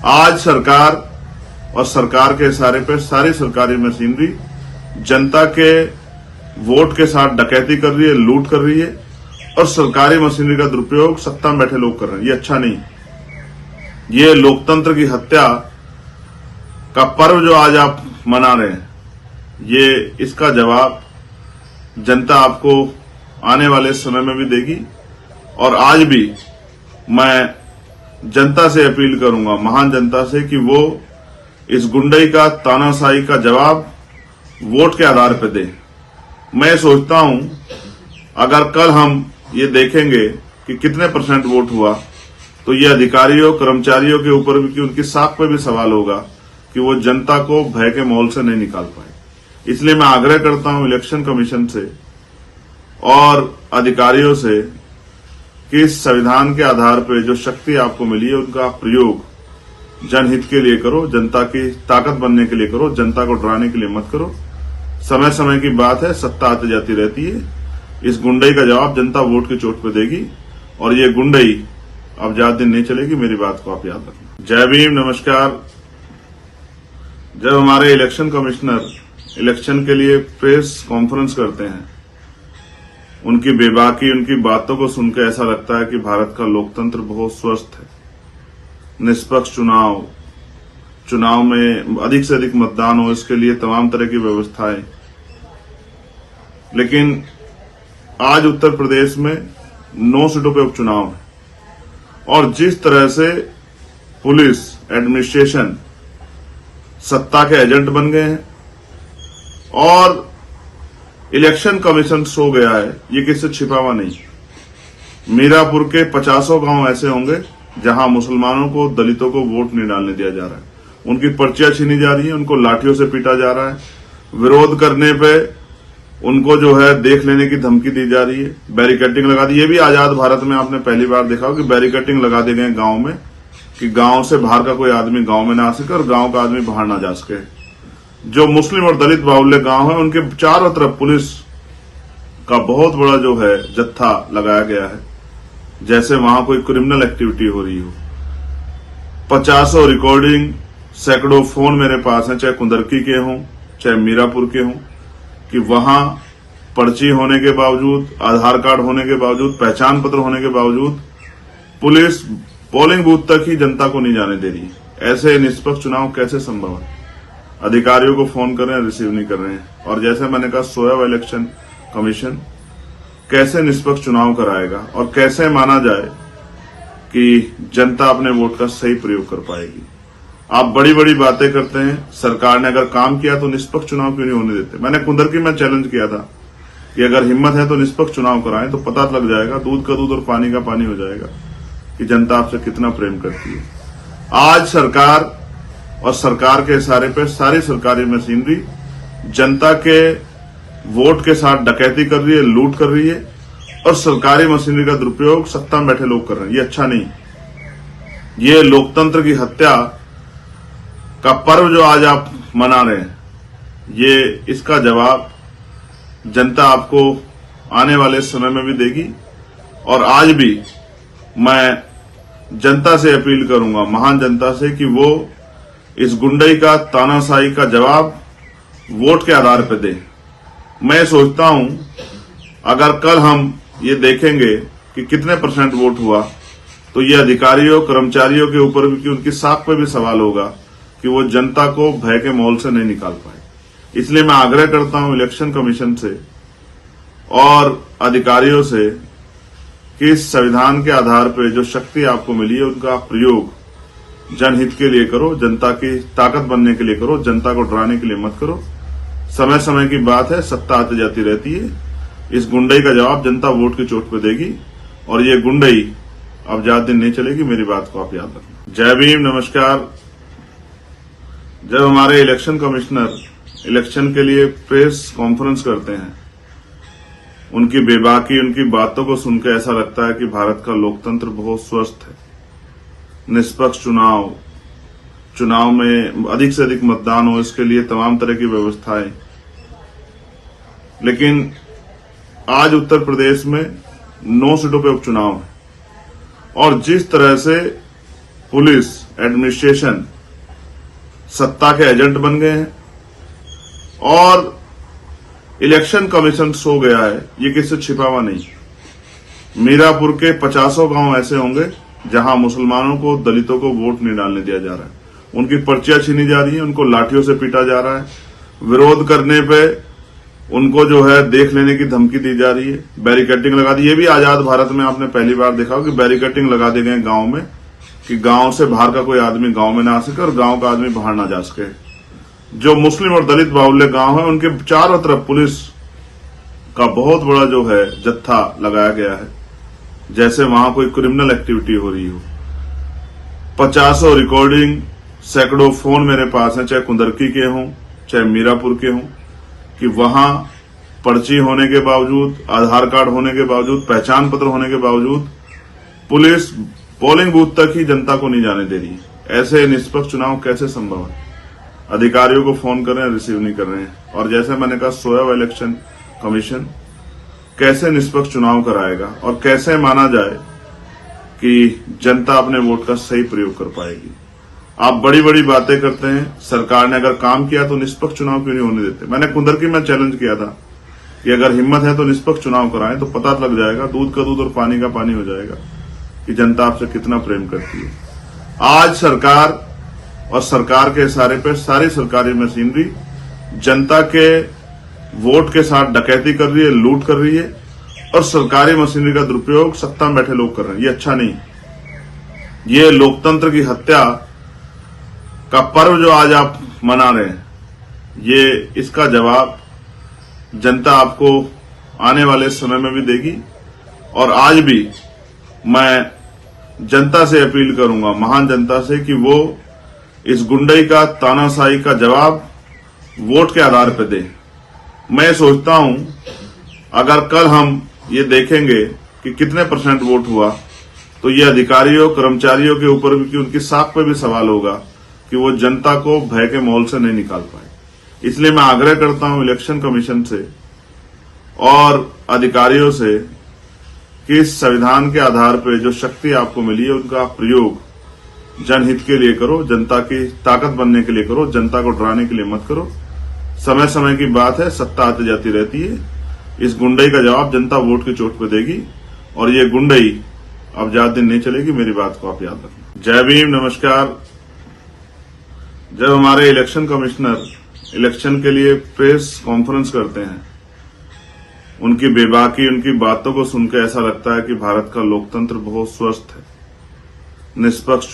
आज सरकार और सरकार के इशारे पर सारी सरकारी मशीनरी जनता के वोट के साथ डकैती कर रही है, लूट कर रही है, और सरकारी मशीनरी का दुरुपयोग सत्ता में बैठे लोग कर रहे हैं। ये अच्छा नहीं। ये लोकतंत्र की हत्या का पर्व जो आज आप मना रहे हैं, ये इसका जवाब जनता आपको आने वाले समय में भी देगी। और आज भी मैं जनता से अपील करूंगा, महान जनता से, कि वो इस गुंडई का, तानाशाही का जवाब वोट के आधार पर दे। मैं सोचता हूं अगर कल हम ये देखेंगे कि कितने % वोट हुआ, तो ये अधिकारियों, कर्मचारियों के ऊपर भी, कि उनकी साख पे भी सवाल होगा कि वो जनता को भय के माहौल से नहीं निकाल पाए। इसलिए मैं आग्रह करता हूं इलेक्शन कमीशन से और अधिकारियों से कि संविधान के आधार पर जो शक्ति आपको मिली है उनका प्रयोग जनहित के लिए करो, जनता की ताकत बनने के लिए करो, जनता को डराने के लिए मत करो। समय समय की बात है, सत्ता आती जाती रहती है। इस गुंडई का जवाब जनता वोट की चोट पर देगी, और ये गुंडई अब ज्यादा दिन नहीं चलेगी। मेरी बात को आप याद रखना। जय भीम, नमस्कार। जब हमारे इलेक्शन कमिश्नर इलेक्शन के लिए प्रेस कॉन्फ्रेंस करते हैं, उनकी बेबाकी, उनकी बातों को सुनकर ऐसा लगता है कि भारत का लोकतंत्र बहुत स्वस्थ है। निष्पक्ष चुनाव में अधिक से अधिक मतदान हो, इसके लिए तमाम तरह की व्यवस्थाएं। लेकिन आज उत्तर प्रदेश में 9 सीटों पर उपचुनाव है, और जिस तरह से पुलिस, एडमिनिस्ट्रेशन सत्ता के एजेंट बन गए हैं और इलेक्शन कमीशन सो गया है, ये किससे छिपा हुआ नहीं। मीरापुर के 50 गांव ऐसे होंगे जहां मुसलमानों को, दलितों को वोट नहीं डालने दिया जा रहा है। उनकी पर्चियां छीनी जा रही है, उनको लाठियों से पीटा जा रहा है। विरोध करने पे उनको जो है देख लेने की धमकी दी जा रही है, बैरिकेडिंग लगा दी। ये भी आजाद भारत में आपने पहली बार देखा हो कि बैरिकेडिंग लगा दिए गए गांव में, कि गांव से बाहर का कोई आदमी गांव में ना आ सके और गांव का आदमी बाहर ना जा सके। जो मुस्लिम और दलित बाहुल्य गांव है उनके चारों तरफ पुलिस का बहुत बड़ा जो है जत्था लगाया गया है, जैसे वहां कोई क्रिमिनल एक्टिविटी हो रही हो। 50 रिकॉर्डिंग, सैकड़ों फोन मेरे पास हैं, चाहे कुंदरकी के हों चाहे मीरापुर के हों, कि वहां पर्ची होने के बावजूद, आधार कार्ड होने के बावजूद, पहचान पत्र होने के बावजूद पुलिस पोलिंग बूथ तक ही जनता को नहीं जाने दे रही है। ऐसे निष्पक्ष चुनाव कैसे संभव है? अधिकारियों को फोन कर रहे हैं, रिसीव नहीं कर रहे हैं। और जैसे मैंने कहा, सोया हुआ इलेक्शन कमीशन कैसे निष्पक्ष चुनाव कराएगा और कैसे माना जाए कि जनता अपने वोट का सही प्रयोग कर पाएगी? आप बड़ी बड़ी बातें करते हैं, सरकार ने अगर काम किया तो निष्पक्ष चुनाव क्यों नहीं होने देते? मैंने कुंदरकी में चैलेंज किया था कि अगर हिम्मत है तो निष्पक्ष चुनाव कराएं, तो पता लग जाएगा, दूध का दूध और पानी का पानी हो जाएगा कि जनता आपसे कितना प्रेम करती है। आज सरकार और सरकार के इशारे पर सारी सरकारी मशीनरी जनता के वोट के साथ डकैती कर रही है, लूट कर रही है, और सरकारी मशीनरी का दुरुपयोग सत्ता में बैठे लोग कर रहे हैं। ये अच्छा नहीं। ये लोकतंत्र की हत्या का पर्व जो आज आप मना रहे हैं, ये इसका जवाब जनता आपको आने वाले समय में भी देगी। और आज भी मैं जनता से अपील करूंगा, महान जनता से, कि वो इस गुंडई का, तानाशाही का जवाब वोट के आधार पर दे। मैं सोचता हूं अगर कल हम ये देखेंगे कि कितने % वोट हुआ तो ये अधिकारियों कर्मचारियों के ऊपर भी, उनकी साख पे भी सवाल होगा कि वो जनता को भय के माहौल से नहीं निकाल पाए। इसलिए मैं आग्रह करता हूं इलेक्शन कमीशन से और अधिकारियों से कि इस संविधान के आधार पर जो शक्ति आपको मिली है उनका प्रयोग जनहित के लिए करो, जनता की ताकत बनने के लिए करो, जनता को डराने के लिए मत करो। समय समय की बात है, सत्ता आती जाती रहती है। इस गुंडई का जवाब जनता वोट की चोट पे देगी और ये गुंडई अब ज्यादा दिन नहीं चलेगी। मेरी बात को आप याद रखना। जय भीम, नमस्कार। जब हमारे इलेक्शन कमिश्नर इलेक्शन के लिए प्रेस कॉन्फ्रेंस करते हैं, उनकी बेबाकी, उनकी बातों को सुनकर ऐसा लगता है कि भारत का लोकतंत्र बहुत स्वस्थ है। निष्पक्ष चुनाव में अधिक से अधिक मतदान हो, इसके लिए तमाम तरह की व्यवस्थाएं। लेकिन आज उत्तर प्रदेश में 9 सीटों पे उपचुनाव है और जिस तरह से पुलिस एडमिनिस्ट्रेशन सत्ता के एजेंट बन गए हैं और इलेक्शन कमीशन सो गया है, ये किससे छिपा हुआ नहीं। मीरापुर के 50 गांव ऐसे होंगे जहां मुसलमानों को, दलितों को वोट नहीं डालने दिया जा रहा है। उनकी पर्चियां छीनी जा रही है, उनको लाठियों से पीटा जा रहा है, विरोध करने पे उनको जो है देख लेने की धमकी दी जा रही है, बैरिकेडिंग लगा दी। ये भी आजाद भारत में आपने पहली बार देखा हो कि बैरिकेडिंग लगा दिए गए गांव में कि गांव से बाहर का कोई आदमी गांव में ना आ सके और गांव का आदमी बाहर ना जा सके। जो मुस्लिम और दलित बाहुल्य गांव है उनके चारों तरफ पुलिस का बहुत बड़ा जो है जत्था लगाया गया है, जैसे वहां कोई क्रिमिनल एक्टिविटी हो रही हो। 50 रिकॉर्डिंग, सैकड़ों फोन मेरे पास हैं, चाहे कुंदरकी के हों चाहे मीरापुर के हों, कि वहां पर्ची होने के बावजूद, आधार कार्ड होने के बावजूद, पहचान पत्र होने के बावजूद पुलिस पोलिंग बूथ तक ही जनता को नहीं जाने दे रही। ऐसे निष्पक्ष चुनाव कैसे संभव है? अधिकारियों को फोन कर रहे हैं, रिसीव नहीं कर रहे हैं। और जैसे मैंने कहा, सोया हुआ इलेक्शन कमीशन कैसे निष्पक्ष चुनाव कराएगा और कैसे माना जाए कि जनता अपने वोट का सही प्रयोग कर पाएगी? आप बड़ी बड़ी बातें करते हैं, सरकार ने अगर काम किया तो निष्पक्ष चुनाव क्यों नहीं होने देते? मैंने कुंदरकी में चैलेंज किया था कि अगर हिम्मत है तो निष्पक्ष चुनाव कराएं, तो पता लग जाएगा, दूध का दूध और पानी का पानी हो जाएगा कि जनता आपसे कितना प्रेम करती है। आज सरकार और सरकार के इशारे पे सारी सरकारी मशीनरी जनता के वोट के साथ डकैती कर रही है, लूट कर रही है और सरकारी मशीनरी का दुरुपयोग सत्ता में बैठे लोग कर रहे हैं। ये अच्छा नहीं। ये लोकतंत्र की हत्या का पर्व जो आज आप मना रहे हैं, ये इसका जवाब जनता आपको आने वाले समय में भी देगी। और आज भी मैं जनता से अपील करूंगा, महान जनता से, कि वो इस गुंडई का, तानाशाही का जवाब वोट के आधार पर दे। मैं सोचता हूं अगर कल हम ये देखेंगे कि कितने % वोट हुआ तो ये अधिकारियों कर्मचारियों के ऊपर भी, उनकी साख पे भी सवाल होगा कि वो जनता को भय के माहौल से नहीं निकाल पाए। इसलिए मैं आग्रह करता हूं इलेक्शन कमीशन से और अधिकारियों से कि इस संविधान के आधार पर जो शक्ति आपको मिली है उनका प्रयोग जनहित के लिए करो, जनता की ताकत बनने के लिए करो, जनता को डराने के लिए मत करो। समय समय की बात है, सत्ता आती जाती रहती है। इस गुंडई का जवाब जनता वोट की चोट पे देगी और ये गुंडई अब ज्यादा दिन नहीं चलेगी। मेरी बात को आप याद रखना। जय भीम, नमस्कार। जब हमारे इलेक्शन कमिश्नर इलेक्शन के लिए प्रेस कॉन्फ्रेंस करते हैं, उनकी बेबाकी, उनकी बातों को सुनकर ऐसा लगता है कि भारत का लोकतंत्र बहुत स्वस्थ है। निष्पक्ष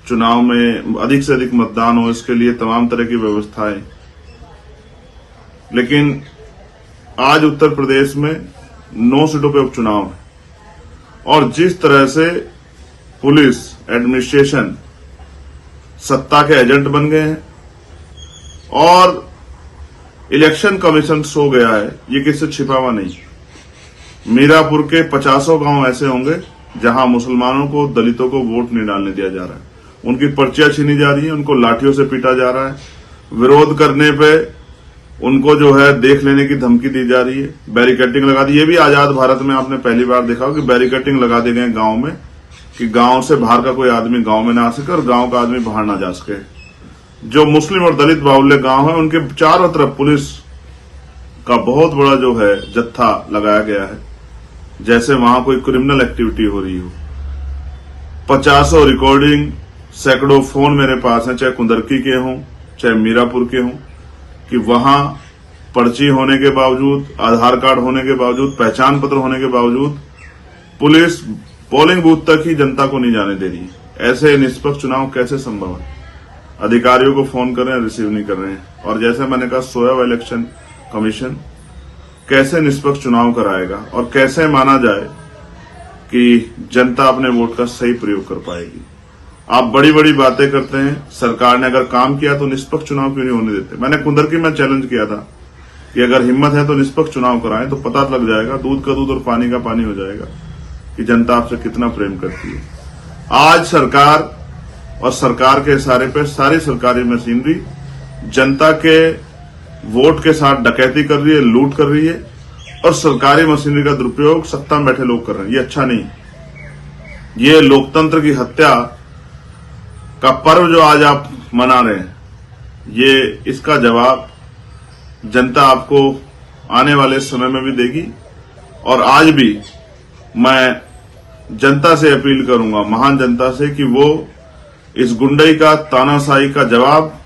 चुनाव में अधिक से अधिक मतदान हो, इसके लिए तमाम तरह की व्यवस्थाएं। लेकिन आज उत्तर प्रदेश में 9 सीटों पे उपचुनाव है और जिस तरह से पुलिस एडमिनिस्ट्रेशन सत्ता के एजेंट बन गए हैं और इलेक्शन कमीशन सो गया है, ये किससे छिपा हुआ नहीं। मीरापुर के 50 गांव ऐसे होंगे जहां मुसलमानों को, दलितों को वोट नहीं डालने दिया जा रहा है, उनकी पर्चियां छीनी जा रही है, उनको लाठियों से पीटा जा रहा है, विरोध करने पे उनको जो है देख लेने की धमकी दी जा रही है, बैरिकेडिंग लगा दी। ये भी आजाद भारत में आपने पहली बार देखा हो कि बैरिकेडिंग लगा दिए गए गांव में कि गांव से बाहर का कोई आदमी गांव में ना आ सके और गांव का आदमी बाहर ना जा सके। जो मुस्लिम और दलित बाहुल्य गांव है उनके चारों तरफ पुलिस का बहुत बड़ा जो है जत्था लगाया गया है, जैसे वहां कोई क्रिमिनल एक्टिविटी हो रही हो। 50 रिकॉर्डिंग, सैकड़ों फोन मेरे पास हैं, चाहे कुंदरकी के हों चाहे मीरापुर के हों, कि वहां पर्ची होने के बावजूद, आधार कार्ड होने के बावजूद, पहचान पत्र होने के बावजूद पुलिस पोलिंग बूथ तक ही जनता को नहीं जाने दे रही है। ऐसे निष्पक्ष चुनाव कैसे संभव है? अधिकारियों को फोन कर रहे हैं, रिसीव नहीं कर रहे हैं। और जैसे मैंने कहा, सोया हुआ इलेक्शन कमीशन कैसे निष्पक्ष चुनाव कराएगा और कैसे माना जाए कि जनता अपने वोट का सही प्रयोग कर पाएगी? आप बड़ी बड़ी बातें करते हैं, सरकार ने अगर काम किया तो निष्पक्ष चुनाव क्यों नहीं होने देते? मैंने कुंदरकी में चैलेंज किया था कि अगर हिम्मत है तो निष्पक्ष चुनाव कराएं, तो पता लग जाएगा, दूध का दूध और पानी का पानी हो जाएगा कि जनता आपसे कितना प्रेम करती है। आज सरकार और सरकार के इशारे पे सारी सरकारी मशीनरी जनता के वोट के साथ डकैती कर रही है, लूट कर रही है, और सरकारी मशीनरी का दुरुपयोग सत्ता में बैठे लोग कर रहे हैं। ये अच्छा नहीं। ये लोकतंत्र की हत्या का पर्व जो आज आप मना रहे हैं, ये इसका जवाब जनता आपको आने वाले समय में भी देगी। और आज भी मैं जनता से अपील करूंगा, महान जनता से, कि वो इस गुंडई का, तानाशाही का जवाब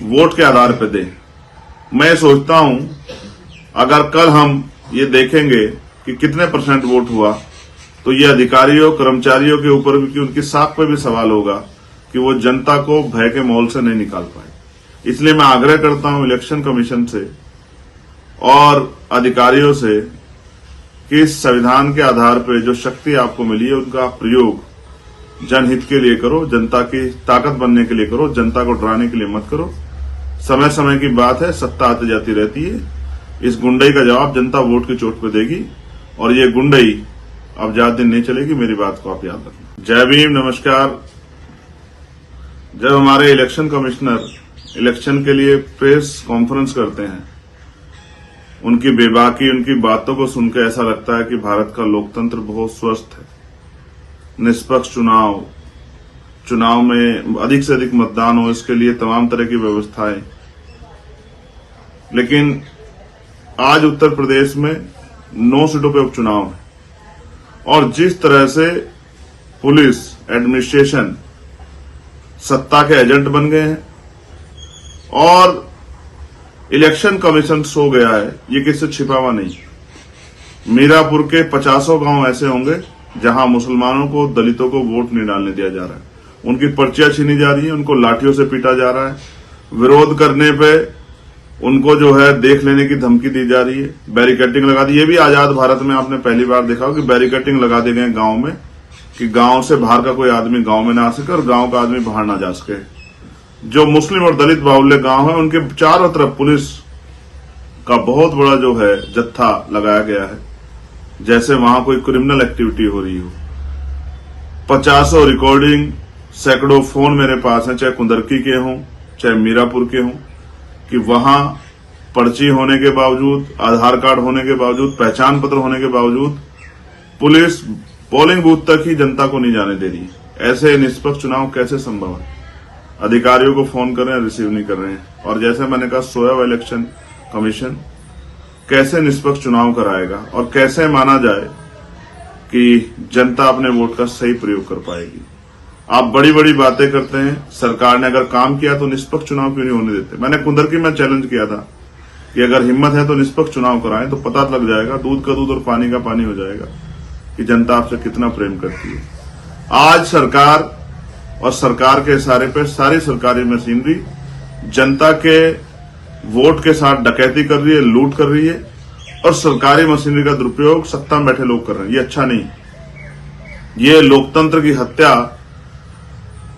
वोट के आधार पर दे। मैं सोचता हूं अगर कल हम ये देखेंगे कि कितने % वोट हुआ, तो ये अधिकारियों, कर्मचारियों के ऊपर भी, कि उनकी साख पे भी सवाल होगा कि वो जनता को भय के माहौल से नहीं निकाल पाए। इसलिए मैं आग्रह करता हूं इलेक्शन कमीशन से और अधिकारियों से कि इस संविधान के आधार पर जो शक्ति आपको मिली है, उनका प्रयोग जनहित के लिए करो, जनता की ताकत बनने के लिए करो, जनता को डराने के लिए मत करो। समय समय की बात है, सत्ता आती जाती रहती है। इस गुंडई का जवाब जनता वोट की चोट पे देगी, और ये गुंडई अब ज्यादा दिन नहीं चलेगी। मेरी बात को आप याद रखना। जय भीम, नमस्कार। जब हमारे इलेक्शन कमिश्नर इलेक्शन के लिए प्रेस कॉन्फ्रेंस करते हैं, उनकी बेबाकी, उनकी बातों को सुनकर ऐसा लगता है कि भारत का लोकतंत्र बहुत स्वस्थ है। निष्पक्ष चुनाव में अधिक से अधिक मतदान हो, इसके लिए तमाम तरह की व्यवस्थाएं। लेकिन आज उत्तर प्रदेश में 9 सीटों पर उपचुनाव है, और जिस तरह से पुलिस एडमिनिस्ट्रेशन सत्ता के एजेंट बन गए हैं और इलेक्शन कमीशन सो गया है, ये किससे छिपा हुआ नहीं। मीरापुर के 50 गांव ऐसे होंगे जहां मुसलमानों को, दलितों को वोट नहीं डालने दिया जा रहा है। उनकी पर्चियां छीनी जा रही है, उनको लाठियों से पीटा जा रहा है, विरोध करने पे उनको जो है देख लेने की धमकी दी जा रही है, बैरिकेडिंग लगा दी। ये भी आजाद भारत में आपने पहली बार देखा हो कि बैरिकेडिंग लगा दिए गए गांव में, कि गांव से बाहर का कोई आदमी गांव में ना आ सके और गांव का आदमी बाहर ना जा सके। जो मुस्लिम और दलित बाहुल्य गांव है, उनके चारों तरफ पुलिस का बहुत बड़ा जो है जत्था लगाया गया है, जैसे वहां कोई क्रिमिनल एक्टिविटी हो रही हो। 50 रिकॉर्डिंग, सैकड़ों फोन मेरे पास हैं, चाहे कुंदरकी के हों चाहे मीरापुर के हों, कि वहां पर्ची होने के बावजूद, आधार कार्ड होने के बावजूद, पहचान पत्र होने के बावजूद पुलिस पोलिंग बूथ तक ही जनता को नहीं जाने दे रही है। ऐसे निष्पक्ष चुनाव कैसे संभव है? अधिकारियों को फोन कर रहे हैं, रिसीव नहीं कर रहे हैं। और जैसे मैंने कहा, सोया हुआ इलेक्शन कमीशन कैसे निष्पक्ष चुनाव कराएगा और कैसे माना जाए कि जनता अपने वोट का सही प्रयोग कर पाएगी? आप बड़ी बड़ी बातें करते हैं, सरकार ने अगर काम किया तो निष्पक्ष चुनाव क्यों नहीं होने देते? मैंने कुंदरकी में चैलेंज किया था कि अगर हिम्मत है तो निष्पक्ष चुनाव कराएं, तो पता लग जाएगा, दूध का दूध और पानी का पानी हो जाएगा कि जनता आपसे कितना प्रेम करती है। आज सरकार और सरकार के इशारे पे सारी सरकारी मशीनरी जनता के वोट के साथ डकैती कर रही है, लूट कर रही है, और सरकारी मशीनरी का दुरुपयोग सत्ता में बैठे लोग कर रहे हैं। ये अच्छा नहीं। ये लोकतंत्र की हत्या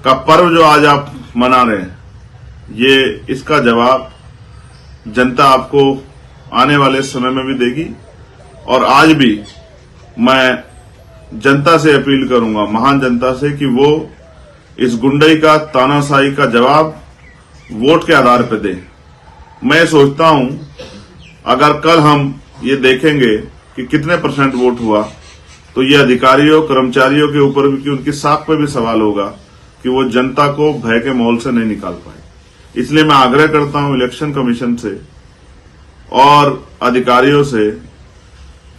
का पर्व जो आज आप मना रहे हैं, ये इसका जवाब जनता आपको आने वाले समय में भी देगी। और आज भी मैं जनता से अपील करूंगा, महान जनता से, कि वो इस गुंडई का, तानाशाही का जवाब वोट के आधार पर दे। मैं सोचता हूं अगर कल हम ये देखेंगे कि कितने % वोट हुआ, तो ये अधिकारियों, कर्मचारियों के ऊपर भी, कि उनकी साख पे भी सवाल होगा कि वो जनता को भय के माहौल से नहीं निकाल पाए। इसलिए मैं आग्रह करता हूं इलेक्शन कमीशन से और अधिकारियों से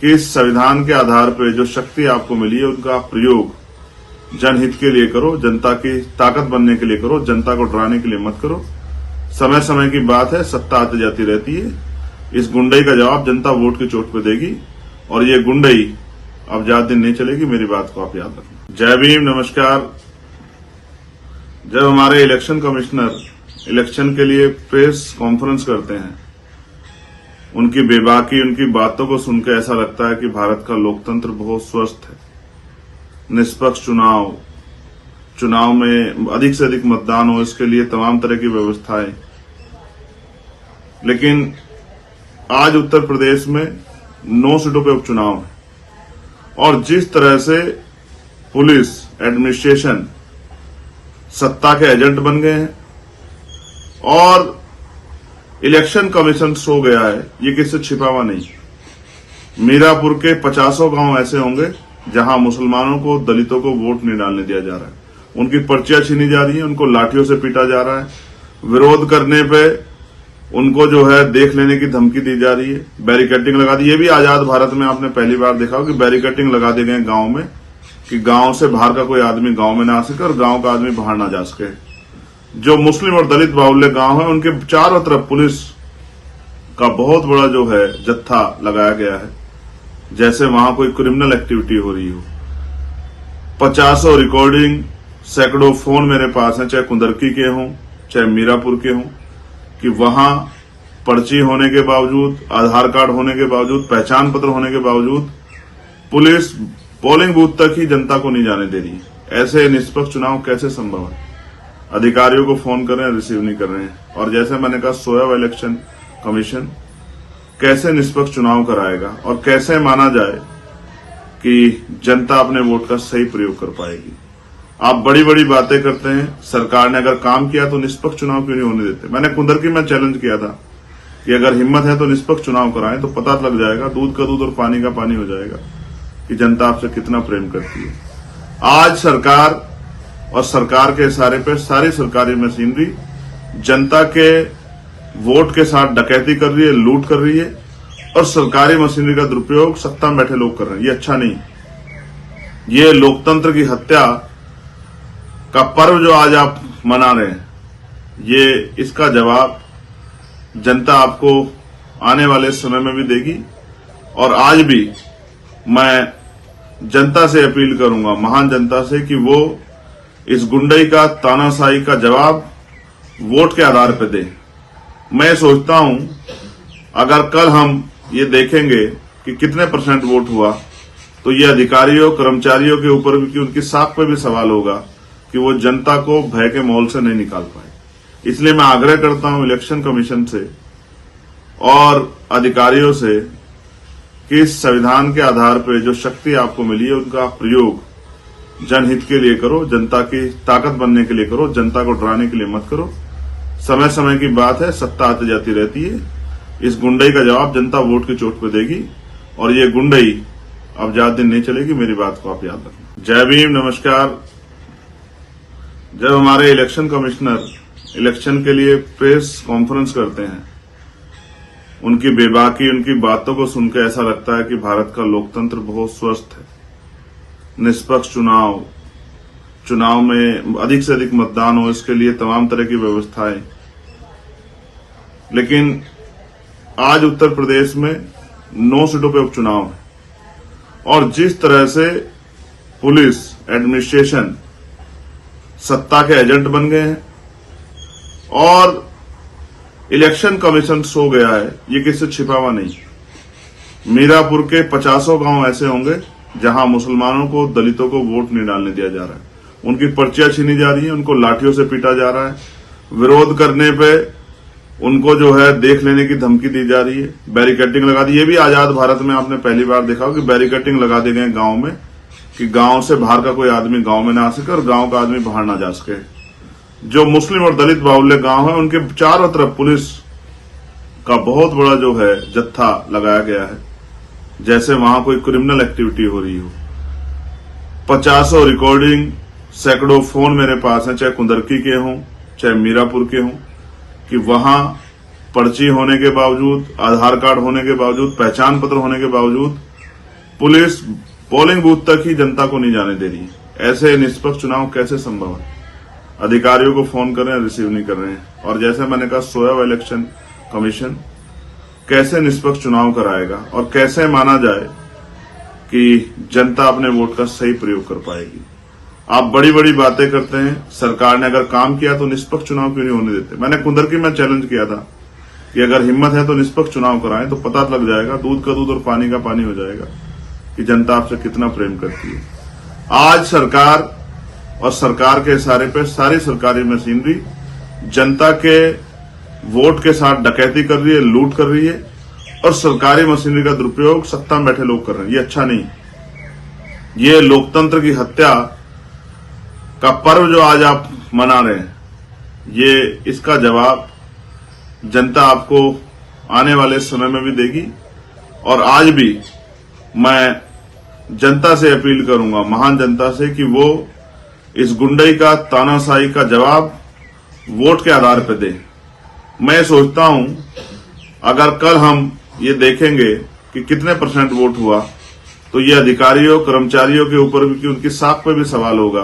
कि इस संविधान के आधार पर जो शक्ति आपको मिली है उनका प्रयोग जनहित के लिए करो, जनता की ताकत बनने के लिए करो, जनता को डराने के लिए मत करो। समय समय की बात है, सत्ता आती जाती रहती है। इस गुंडई का जवाब जनता वोट की चोट पर देगी और ये गुंडई अब ज्यादा दिन नहीं चलेगी। मेरी बात को आप याद रखना। जय भीम, नमस्कार। जब हमारे इलेक्शन कमिश्नर इलेक्शन के लिए प्रेस कॉन्फ्रेंस करते हैं, उनकी बेबाकी, उनकी बातों को सुनकर ऐसा लगता है कि भारत का लोकतंत्र बहुत स्वस्थ है। निष्पक्ष चुनाव में अधिक से अधिक मतदान हो, इसके लिए तमाम तरह की व्यवस्थाएं। लेकिन आज उत्तर प्रदेश में 9 सीटों पे उपचुनाव है और जिस तरह से पुलिस एडमिनिस्ट्रेशन सत्ता के एजेंट बन गए हैं और इलेक्शन कमीशन सो गया है, ये किससे छिपा हुआ नहीं। मीरापुर के 50 गांव ऐसे होंगे जहां मुसलमानों को, दलितों को वोट नहीं डालने दिया जा रहा है। उनकी पर्चियां छीनी जा रही है, उनको लाठियों से पीटा जा रहा है। विरोध करने पे उनको जो है देख लेने की धमकी दी जा रही है। बैरिकेडिंग लगा दी। ये भी आजाद भारत में आपने पहली बार देखा हो कि बैरिकेडिंग लगा दिए गए गांव में कि गांव से बाहर का कोई आदमी गांव में ना आ सके और गांव का आदमी बाहर ना जा सके। जो मुस्लिम और दलित बाहुल्य गांव है उनके चारों तरफ पुलिस का बहुत बड़ा जो है जत्था लगाया गया है, जैसे वहां कोई क्रिमिनल एक्टिविटी हो रही हो। 50 रिकॉर्डिंग, सैकड़ों फोन मेरे पास हैं, चाहे कुंदरकी के हों चाहे मीरापुर के हों, कि वहां पर्ची होने के बावजूद, आधार कार्ड होने के बावजूद, पहचान पत्र होने के बावजूद पुलिस पोलिंग बूथ तक ही जनता को नहीं जाने दे रही। ऐसे निष्पक्ष चुनाव कैसे संभव है? अधिकारियों को फोन कर रहे हैं, रिसीव नहीं कर रहे हैं। और जैसे मैंने कहा, सोया हुआ इलेक्शन कमीशन कैसे निष्पक्ष चुनाव कराएगा और कैसे माना जाए कि जनता अपने वोट का सही प्रयोग कर पाएगी? आप बड़ी बड़ी बातें करते हैं, सरकार ने अगर काम किया तो निष्पक्ष चुनाव क्यों नहीं होने देते? मैंने कुंदरकी में चैलेंज किया था कि अगर हिम्मत है तो निष्पक्ष चुनाव कराएं, तो पता लग जाएगा, दूध का दूध और पानी का पानी हो जाएगा कि जनता आपसे कितना प्रेम करती है। आज सरकार और सरकार के इशारे पर सारी सरकारी मशीनरी जनता के वोट के साथ डकैती कर रही है, लूट कर रही है और सरकारी मशीनरी का दुरुपयोग सत्ता में बैठे लोग कर रहे हैं। ये अच्छा नहीं। ये लोकतंत्र की हत्या का पर्व जो आज आप मना रहे हैं, ये इसका जवाब जनता आपको आने वाले समय में भी देगी। और आज भी मैं जनता से अपील करूंगा, महान जनता से, कि वो इस गुंडई का, तानाशाही का जवाब वोट के आधार पर दे। मैं सोचता हूं अगर कल हम ये देखेंगे कि कितने % वोट हुआ, तो ये अधिकारियों, कर्मचारियों के ऊपर भी, कि उनकी साख पे भी सवाल होगा कि वो जनता को भय के माहौल से नहीं निकाल पाए। इसलिए मैं आग्रह करता हूं इलेक्शन कमीशन से और अधिकारियों से कि इस संविधान के आधार पर जो शक्ति आपको मिली है उनका प्रयोग जनहित के लिए करो, जनता की ताकत बनने के लिए करो, जनता को डराने के लिए मत करो। समय समय की बात है, सत्ता आती जाती रहती है। इस गुंडई का जवाब जनता वोट की चोट पर देगी और ये गुंडई अब ज्यादा दिन नहीं चलेगी। मेरी बात को आप याद रखना। जय भीम, नमस्कार। जब हमारे इलेक्शन कमिश्नर इलेक्शन के लिए प्रेस कॉन्फ्रेंस करते हैं, उनकी बेबाकी, उनकी बातों को सुनकर ऐसा लगता है कि भारत का लोकतंत्र बहुत स्वस्थ है। निष्पक्ष चुनाव में अधिक से अधिक मतदान हो, इसके लिए तमाम तरह की व्यवस्थाएं। लेकिन आज उत्तर प्रदेश में 9 सीटों पे उपचुनाव है और जिस तरह से पुलिस एडमिनिस्ट्रेशन सत्ता के एजेंट बन गए हैं और इलेक्शन कमीशन सो गया है, ये किससे छिपा हुआ नहीं। मीरापुर के 50 गांव ऐसे होंगे जहां मुसलमानों को, दलितों को वोट नहीं डालने दिया जा रहा है। उनकी पर्चियां छीनी जा रही है, उनको लाठियों से पीटा जा रहा है। विरोध करने पे उनको जो है देख लेने की धमकी दी जा रही है। बैरिकेडिंग लगा दी। ये भी आजाद भारत में आपने पहली बार देखा हो कि बैरिकेडिंग लगा दिए गए गांव में कि गांव से बाहर का कोई आदमी गांव में ना आ सके और गांव का आदमी बाहर ना जा सके। जो मुस्लिम और दलित बाहुल्य गांव है उनके चारों तरफ पुलिस का बहुत बड़ा जो है जत्था लगाया गया है, जैसे वहां कोई क्रिमिनल एक्टिविटी हो रही हो। 50 रिकॉर्डिंग, सैकड़ों फोन मेरे पास हैं, चाहे कुंदरकी के हों चाहे मीरापुर के हों, कि वहां पर्ची होने के बावजूद, आधार कार्ड होने के बावजूद, पहचान पत्र होने के बावजूद पुलिस पोलिंग बूथ तक ही जनता को नहीं जाने दे रही है। ऐसे निष्पक्ष चुनाव कैसे संभव है? अधिकारियों को फोन कर रहे हैं, रिसीव नहीं कर रहे हैं। और जैसे मैंने कहा, सोया हुआ इलेक्शन कमीशन कैसे निष्पक्ष चुनाव कराएगा और कैसे माना जाए कि जनता अपने वोट का सही प्रयोग कर पाएगी? आप बड़ी बड़ी बातें करते हैं, सरकार ने अगर काम किया तो निष्पक्ष चुनाव क्यों नहीं होने देते? मैंने कुंदरकी में चैलेंज किया था कि अगर हिम्मत है तो निष्पक्ष चुनाव कराएं, तो पता लग जाएगा, दूध का दूध और पानी का पानी हो जाएगा कि जनता आपसे कितना प्रेम करती है। आज सरकार और सरकार के इशारे पे सारी सरकारी मशीनरी जनता के वोट के साथ डकैती कर रही है, लूट कर रही है, और सरकारी मशीनरी का दुरुपयोग सत्ता में बैठे लोग कर रहे हैं। ये अच्छा नहीं। ये लोकतंत्र की हत्या का पर्व जो आज आप मना रहे हैं, ये इसका जवाब जनता आपको आने वाले समय में भी देगी। और आज भी मैं जनता से अपील करूंगा, महान जनता से, कि वो इस गुंडई का, तानाशाही का जवाब वोट के आधार पर दे। मैं सोचता हूं अगर कल हम ये देखेंगे कि कितने % वोट हुआ, तो ये अधिकारियों, कर्मचारियों के ऊपर भी, उनकी साख पे भी सवाल होगा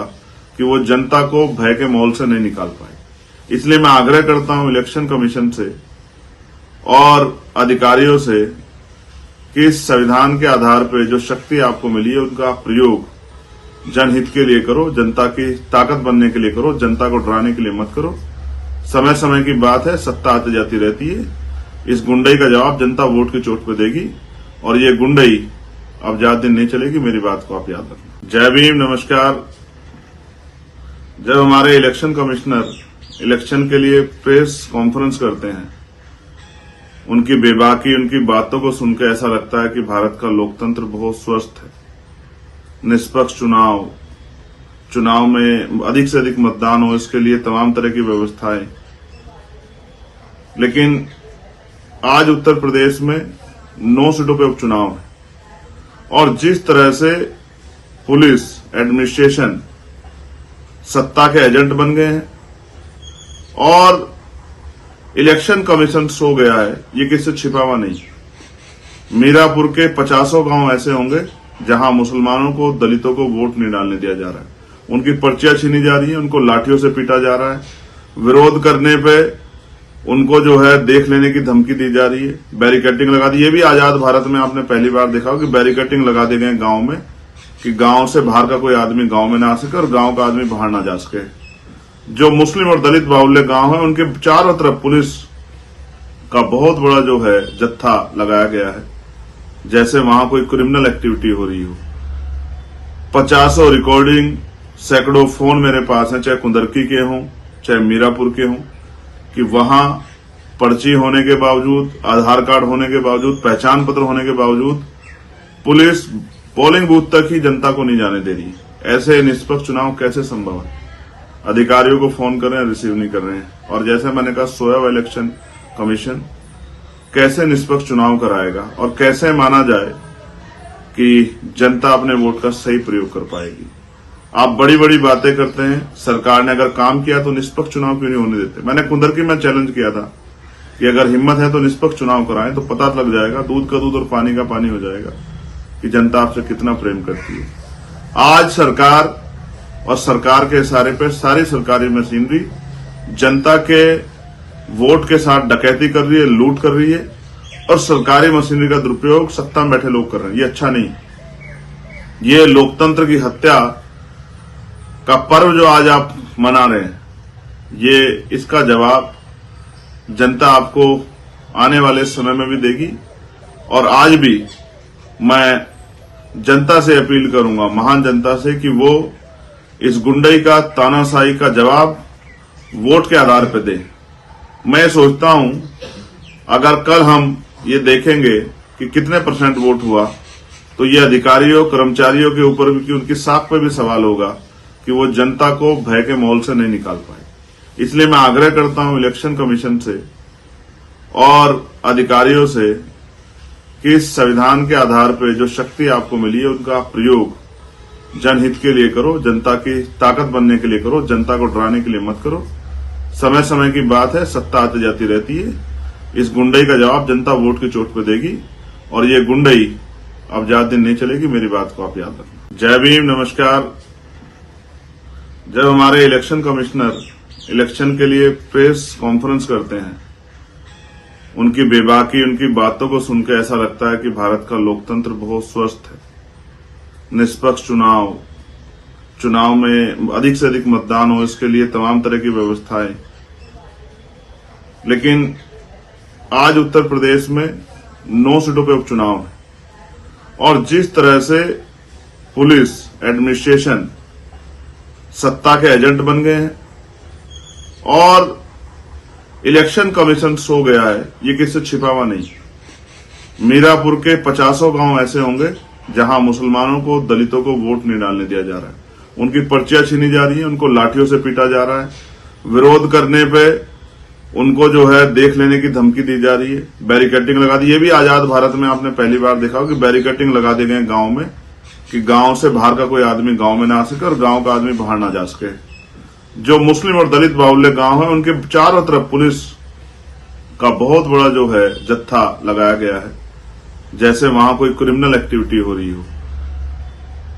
कि वो जनता को भय के माहौल से नहीं निकाल पाए। इसलिए मैं आग्रह करता हूं इलेक्शन कमीशन से और अधिकारियों से कि इस संविधान के आधार पर जो शक्ति आपको मिली है, उनका प्रयोग जनहित के लिए करो, जनता की ताकत बनने के लिए करो, जनता को डराने के लिए मत करो। समय समय की बात है, सत्ता आती जाती रहती है। इस गुंडई का जवाब जनता वोट की चोट पर देगी, और ये गुंडई अब ज्यादा दिन नहीं चलेगी। मेरी बात को आप याद रखना। जय भीम, नमस्कार। जब हमारे इलेक्शन कमिश्नर इलेक्शन के लिए प्रेस कॉन्फ्रेंस करते हैं, उनकी बेबाकी, उनकी बातों को सुनकर ऐसा लगता है कि भारत का लोकतंत्र बहुत स्वस्थ है। निष्पक्ष चुनाव में अधिक से अधिक मतदान हो, इसके लिए तमाम तरह की व्यवस्थाएं। लेकिन आज उत्तर प्रदेश में 9 सीटों पे उपचुनाव है, और जिस तरह से पुलिस एडमिनिस्ट्रेशन सत्ता के एजेंट बन गए हैं और इलेक्शन कमीशन सो गया है, ये किससे छिपा हुआ नहीं। मीरापुर के 50 गांव ऐसे होंगे जहां मुसलमानों को, दलितों को वोट नहीं डालने दिया जा रहा है। उनकी पर्चियां छीनी जा रही है, उनको लाठियों से पीटा जा रहा है, विरोध करने पे उनको जो है देख लेने की धमकी दी जा रही है, बैरिकेडिंग लगा दी। ये भी आजाद भारत में आपने पहली बार देखा हो कि बैरिकेडिंग लगा दिए गए गांव में, कि गांव से बाहर का कोई आदमी गांव में ना आ सके और गांव का आदमी बाहर ना जा सके। जो मुस्लिम और दलित बाहुल्य गांव है, उनके चारों तरफ पुलिस का बहुत बड़ा जो है जत्था लगाया गया है, जैसे वहां कोई क्रिमिनल एक्टिविटी हो रही हो। 50 रिकॉर्डिंग, सैकड़ों फोन मेरे पास हैं, चाहे कुंदरकी के हों, चाहे मीरापुर के हों, कि वहां पर्ची होने के बावजूद, आधार कार्ड होने के बावजूद, पहचान पत्र होने के बावजूद पुलिस पोलिंग बूथ तक ही जनता को नहीं जाने दे रही है। ऐसे निष्पक्ष चुनाव कैसे संभव है? अधिकारियों को फोन कर रहे हैं, रिसीव नहीं कर रहे हैं। और जैसे मैंने कहा, सोया हुआ इलेक्शन कमीशन कैसे निष्पक्ष चुनाव कराएगा और कैसे माना जाए कि जनता अपने वोट का सही प्रयोग कर पाएगी? आप बड़ी बड़ी बातें करते हैं, सरकार ने अगर काम किया तो निष्पक्ष चुनाव क्यों नहीं होने देते? मैंने कुंदरकी में चैलेंज किया था कि अगर हिम्मत है तो निष्पक्ष चुनाव कराएं, तो पता लग जाएगा, दूध का दूध और पानी का पानी हो जाएगा कि जनता आपसे कितना प्रेम करती है। आज सरकार और सरकार के इशारे पे सारी सरकारी मशीनरी जनता के वोट के साथ डकैती कर रही है, लूट कर रही है, और सरकारी मशीनरी का दुरुपयोग सत्ता में बैठे लोग कर रहे हैं। ये अच्छा नहीं। ये लोकतंत्र की हत्या का पर्व जो आज आप मना रहे हैं, ये इसका जवाब जनता आपको आने वाले समय में भी देगी। और आज भी मैं जनता से अपील करूंगा, महान जनता से, कि वो इस गुंडई का, तानाशाही का जवाब वोट के आधार पर दे। मैं सोचता हूं अगर कल हम ये देखेंगे कि कितने % वोट हुआ, तो ये अधिकारियों, कर्मचारियों के ऊपर भी, उनकी साख पे भी सवाल होगा कि वो जनता को भय के माहौल से नहीं निकाल पाए। इसलिए मैं आग्रह करता हूं इलेक्शन कमीशन से और अधिकारियों से कि इस संविधान के आधार पर जो शक्ति आपको मिली है, उनका प्रयोग जनहित के लिए करो, जनता की ताकत बनने के लिए करो, जनता को डराने के लिए मत करो। समय समय की बात है, सत्ता आती जाती रहती है। इस गुंडई का जवाब जनता वोट की चोट पे देगी और ये गुंडई अब ज्यादा दिन नहीं चलेगी। मेरी बात को आप याद रखना। जय भीम, नमस्कार। जब हमारे इलेक्शन कमिश्नर इलेक्शन के लिए प्रेस कॉन्फ्रेंस करते हैं, उनकी बेबाकी, उनकी बातों को सुनकर ऐसा लगता है कि भारत का लोकतंत्र बहुत स्वस्थ है। निष्पक्ष चुनाव में अधिक से अधिक मतदान हो, इसके लिए तमाम तरह की व्यवस्थाएं। लेकिन आज उत्तर प्रदेश में 9 सीटों पे उपचुनाव है और जिस तरह से पुलिस एडमिनिस्ट्रेशन सत्ता के एजेंट बन गए हैं और इलेक्शन कमीशन सो गया है, ये किससे छिपा हुआ नहीं। मीरापुर के 50 गांव ऐसे होंगे जहां मुसलमानों को, दलितों को वोट नहीं डालने दिया जा रहा है। उनकी पर्चियां छीनी जा रही हैं, उनको लाठियों से पीटा जा रहा है। विरोध करने पे उनको जो है देख लेने की धमकी दी जा रही है। बैरिकेडिंग लगा दी। ये भी आजाद भारत में आपने पहली बार देखा हो कि बैरिकेडिंग लगा दिए गए गांव में कि गांव से बाहर का कोई आदमी गांव में ना आ सके और गांव का आदमी बाहर ना जा सके। जो मुस्लिम और दलित बाहुल्य गांव है, उनके चारों तरफ पुलिस का बहुत बड़ा जो है जत्था लगाया गया है, जैसे वहां कोई क्रिमिनल एक्टिविटी हो रही हो।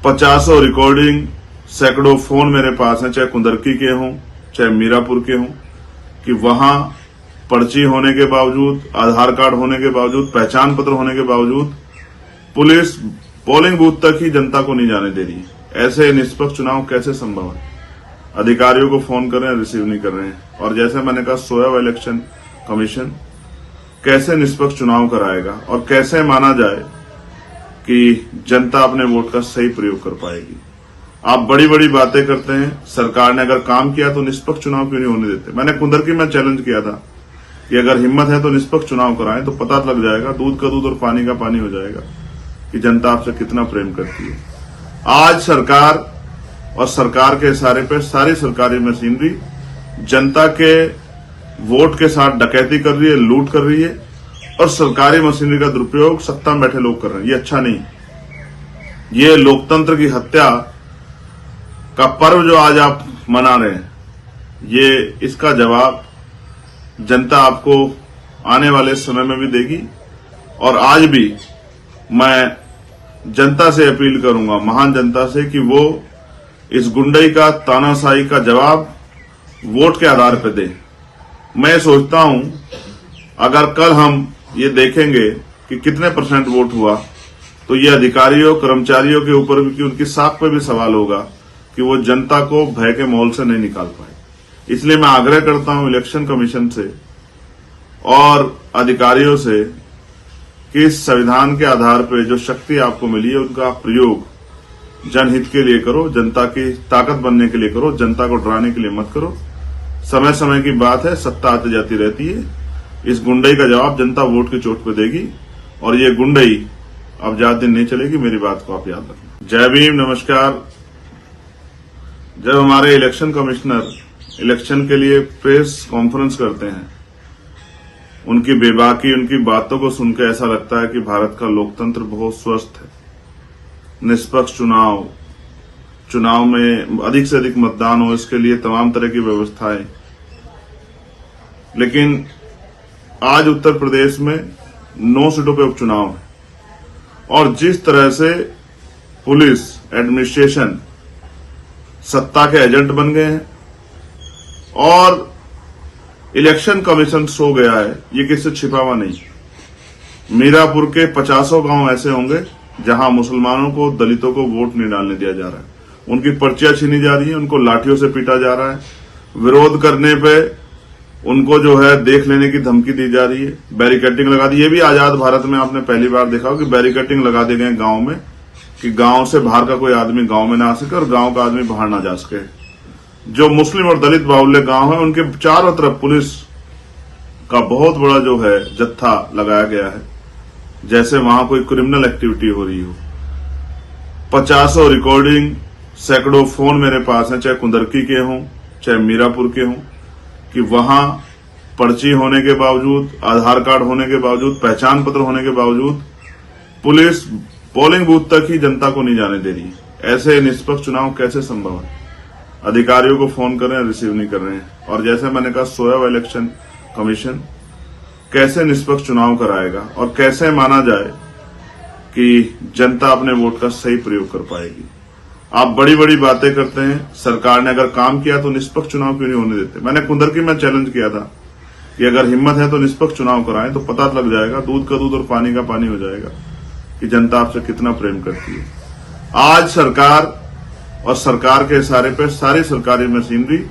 50 रिकॉर्डिंग, सैकड़ों फोन मेरे पास हैं, चाहे कुंदरकी के हों चाहे मीरापुर के हों, कि वहां पर्ची होने के बावजूद, आधार कार्ड होने के बावजूद, पहचान पत्र होने के बावजूद पुलिस पोलिंग बूथ तक ही जनता को नहीं जाने दे रही है। ऐसे निष्पक्ष चुनाव कैसे संभव है? अधिकारियों को फोन कर रहे हैं, रिसीव नहीं कर रहे हैं। और जैसे मैंने कहा, सोया हुआ इलेक्शन कमीशन कैसे निष्पक्ष चुनाव कराएगा और कैसे माना जाए कि जनता अपने वोट का सही प्रयोग कर पाएगी? आप बड़ी बड़ी बातें करते हैं, सरकार ने अगर काम किया तो निष्पक्ष चुनाव क्यों नहीं होने देते? मैंने कुंदरकी में चैलेंज किया था कि अगर हिम्मत है तो निष्पक्ष चुनाव कराएं, तो पता लग जाएगा, दूध का दूध और पानी का पानी हो जाएगा कि जनता आपसे कितना प्रेम करती है। आज सरकार और सरकार के इशारे पे सारी सरकारी मशीनरी जनता के वोट के साथ डकैती कर रही है, लूट कर रही है और सरकारी मशीनरी का दुरुपयोग सत्ता में बैठे लोग कर रहे हैं। ये अच्छा नहीं। ये लोकतंत्र की हत्या का पर्व जो आज आप मना रहे हैं, ये इसका जवाब जनता आपको आने वाले समय में भी देगी। और आज भी मैं जनता से अपील करूंगा, महान जनता से, कि वो इस गुंडई का, तानाशाही का जवाब वोट के आधार पर दे। मैं सोचता हूं अगर कल हम ये देखेंगे कि कितने % वोट हुआ, तो ये अधिकारियों, कर्मचारियों के ऊपर भी, उनकी साख पे भी सवाल होगा कि वो जनता को भय के माहौल से नहीं निकाल पाए। इसलिए मैं आग्रह करता हूं इलेक्शन कमीशन से और अधिकारियों से कि इस संविधान के आधार पर जो शक्ति आपको मिली है, उनका प्रयोग जनहित के लिए करो, जनता की ताकत बनने के लिए करो, जनता को डराने के लिए मत करो। समय समय की बात है, सत्ता आती जाती रहती है। इस गुंडई का जवाब जनता वोट की चोट पे देगी और ये गुंडई अब ज्यादा दिन नहीं चलेगी। मेरी बात को आप याद रखना। जय भीम, नमस्कार। जब हमारे इलेक्शन कमिश्नर इलेक्शन के लिए प्रेस कॉन्फ्रेंस करते हैं, उनकी बेबाकी, उनकी बातों को सुनकर ऐसा लगता है कि भारत का लोकतंत्र बहुत स्वस्थ है। निष्पक्ष चुनाव में अधिक से अधिक मतदान हो, इसके लिए तमाम तरह की व्यवस्थाएं। लेकिन आज उत्तर प्रदेश में 9 सीटों पे उपचुनाव है और जिस तरह से पुलिस एडमिनिस्ट्रेशन सत्ता के एजेंट बन गए हैं और इलेक्शन कमीशन सो गया है, ये किससे छिपा हुआ नहीं। मीरापुर के 50 गांव ऐसे होंगे जहां मुसलमानों को, दलितों को वोट नहीं डालने दिया जा रहा है। उनकी पर्चियां छीनी जा रही हैं, उनको लाठियों से पीटा जा रहा है। विरोध करने पे उनको जो है देख लेने की धमकी दी जा रही है। बैरिकेडिंग लगा दी। ये भी आजाद भारत में आपने पहली बार देखा हो कि बैरिकेडिंग लगा दिए गए गांव में कि गांव से बाहर का कोई आदमी गांव में ना आ सके और गांव का आदमी बाहर ना जा सके। जो मुस्लिम और दलित बाहुल्य गांव है, उनके चारों तरफ पुलिस का बहुत बड़ा जो है जत्था लगाया गया है, जैसे वहां कोई क्रिमिनल एक्टिविटी हो रही हो। 50 रिकॉर्डिंग, सैकड़ों फोन मेरे पास हैं, चाहे कुंदरकी के हों चाहे मीरापुर के हों, कि वहां पर्ची होने के बावजूद, आधार कार्ड होने के बावजूद, पहचान पत्र होने के बावजूद पुलिस पोलिंग बूथ तक ही जनता को नहीं जाने दे रही है। ऐसे निष्पक्ष चुनाव कैसे संभव है? अधिकारियों को फोन कर रहे हैं, रिसीव नहीं कर रहे हैं। और जैसे मैंने कहा, सोया हुआ इलेक्शन कमीशन कैसे निष्पक्ष चुनाव कराएगा और कैसे माना जाए कि जनता अपने वोट का सही प्रयोग कर पाएगी। आप बड़ी बड़ी बातें करते हैं, सरकार ने अगर काम किया तो निष्पक्ष चुनाव क्यों नहीं होने देते। मैंने कुंदरकी में चैलेंज किया था कि अगर हिम्मत है तो निष्पक्ष चुनाव कराएं, तो पता लग जाएगा, दूध का दूध और पानी का पानी हो जाएगा कि जनता आपसे कितना प्रेम करती है। आज सरकार और सरकार के इशारे पे सारी सरकारी मशीनरी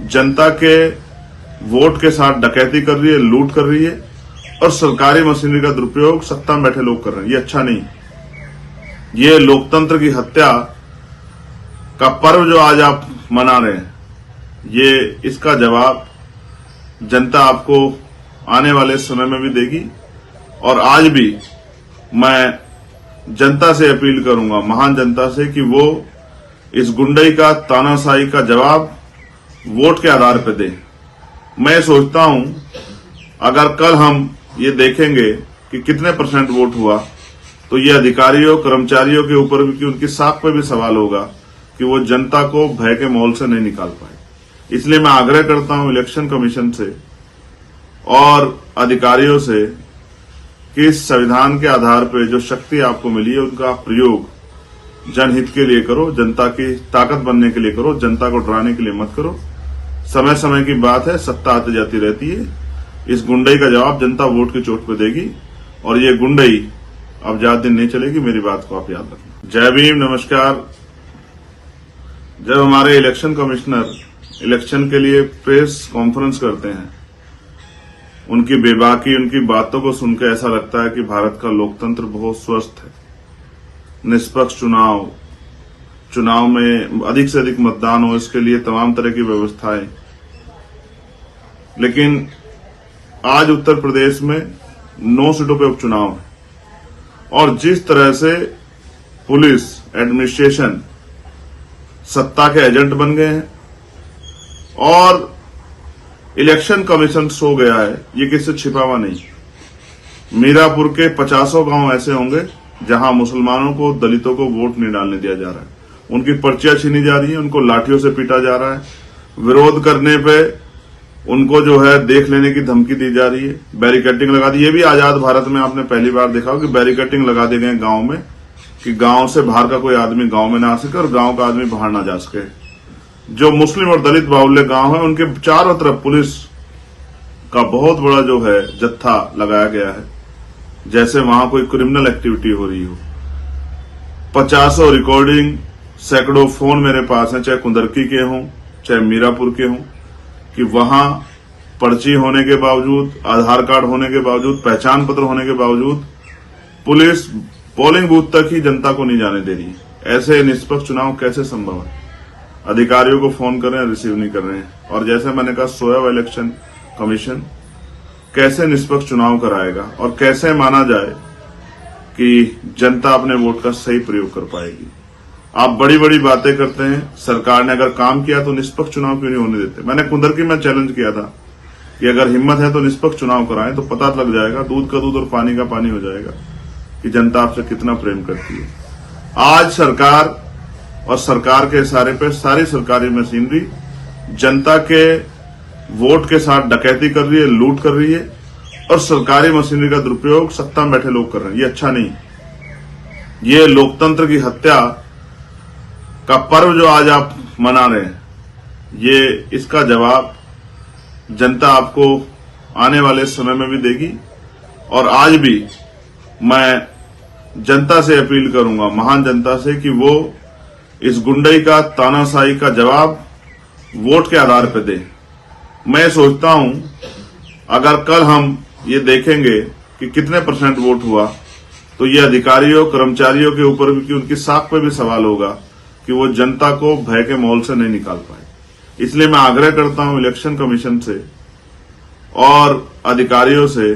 जनता के वोट के साथ डकैती कर रही है, लूट कर रही है और सरकारी मशीनरी का दुरुपयोग सत्ता में बैठे लोग कर रहे हैं। ये अच्छा नहीं। ये लोकतंत्र की हत्या का पर्व जो आज आप मना रहे हैं, ये इसका जवाब जनता आपको आने वाले समय में भी देगी। और आज भी मैं जनता से अपील करूंगा, महान जनता से, कि वो इस गुंडई का, तानाशाही का जवाब वोट के आधार पर दे। मैं सोचता हूं अगर कल हम ये देखेंगे कि कितने % वोट हुआ, तो ये अधिकारियों, कर्मचारियों के ऊपर भी, कि उनकी साख पे भी सवाल होगा कि वो जनता को भय के माहौल से नहीं निकाल पाए। इसलिए मैं आग्रह करता हूं इलेक्शन कमीशन से और अधिकारियों से कि इस संविधान के आधार पर जो शक्ति आपको मिली है उनका प्रयोग जनहित के लिए करो, जनता की ताकत बनने के लिए करो, जनता को डराने के लिए मत करो। समय समय की बात है, सत्ता आती जाती रहती है। इस गुंडई का जवाब जनता वोट की चोट पे देगी और ये गुंडई अब ज्यादा दिन नहीं चलेगी। मेरी बात को आप याद रखना। जय भीम, नमस्कार। जब हमारे इलेक्शन कमिश्नर इलेक्शन के लिए प्रेस कॉन्फ्रेंस करते हैं, उनकी बेबाकी, उनकी बातों को सुनकर ऐसा लगता है कि भारत का लोकतंत्र बहुत स्वस्थ है। निष्पक्ष चुनाव में अधिक से अधिक मतदान हो, इसके लिए तमाम तरह की व्यवस्थाएं। लेकिन आज उत्तर प्रदेश में 9 सीटों पे उपचुनाव है और जिस तरह से पुलिस, एडमिनिस्ट्रेशन सत्ता के एजेंट बन गए हैं और इलेक्शन कमीशन सो गया है, ये किससे छिपा हुआ नहीं। मीरापुर के 50 गांव ऐसे होंगे जहां मुसलमानों को, दलितों को वोट नहीं डालने दिया जा रहा है। उनकी पर्चियां छीनी जा रही है, उनको लाठियों से पीटा जा रहा है, विरोध करने पे उनको जो है देख लेने की धमकी दी जा रही है, बैरिकेडिंग लगा दी। ये भी आजाद भारत में आपने पहली बार देखा हो कि बैरिकेडिंग लगा दिए गए गांव में, कि गांव से बाहर का कोई आदमी गांव में ना आ सके और गांव का आदमी बाहर ना जा सके। जो मुस्लिम और दलित बाहुल्य गांव है, उनके चारों तरफ पुलिस का बहुत बड़ा जो है जत्था लगाया गया है, जैसे वहां कोई क्रिमिनल एक्टिविटी हो रही हो। 50 रिकॉर्डिंग, सैकड़ों फोन मेरे पास हैं, चाहे कुंदरकी के हों, चाहे मीरापुर के हों, कि वहां पर्ची होने के बावजूद, आधार कार्ड होने के बावजूद, पहचान पत्र होने के बावजूद पुलिस पोलिंग बूथ तक ही जनता को नहीं जाने दे रही। ऐसे निष्पक्ष चुनाव कैसे संभव है? अधिकारियों को फोन कर रहे हैं, रिसीव नहीं कर रहे हैं। और जैसे मैंने कहा, सोया हुआ इलेक्शन कमीशन कैसे निष्पक्ष चुनाव कराएगा और कैसे माना जाए कि जनता अपने वोट का सही प्रयोग कर पाएगी। आप बड़ी बड़ी बातें करते हैं, सरकार ने अगर काम किया तो निष्पक्ष चुनाव क्यों नहीं होने देते। मैंने कुंदरकी में चैलेंज किया था कि अगर हिम्मत है तो निष्पक्ष चुनाव कराएं, तो पता लग जाएगा, दूध का दूध और पानी का पानी हो जाएगा कि जनता आपसे कितना प्रेम करती है। आज सरकार और सरकार के इशारे पे सारी सरकारी मशीनरी जनता के वोट के साथ डकैती कर रही है, लूट कर रही है और सरकारी मशीनरी का दुरुपयोग सत्ता में बैठे लोग कर रहे हैं। ये अच्छा नहीं। ये लोकतंत्र की हत्या का पर्व जो आज आप मना रहे हैं, ये इसका जवाब जनता आपको आने वाले समय में भी देगी। और आज भी मैं जनता से अपील करूंगा, महान जनता से, कि वो इस गुंडई का, तानाशाही का जवाब वोट के आधार पर दे। मैं सोचता हूं अगर कल हम ये देखेंगे कि कितने % वोट हुआ, तो ये अधिकारियों, कर्मचारियों के ऊपर भी, कि उनकी साख पे भी सवाल होगा कि वो जनता को भय के माहौल से नहीं निकाल पाए। इसलिए मैं आग्रह करता हूं इलेक्शन कमीशन से और अधिकारियों से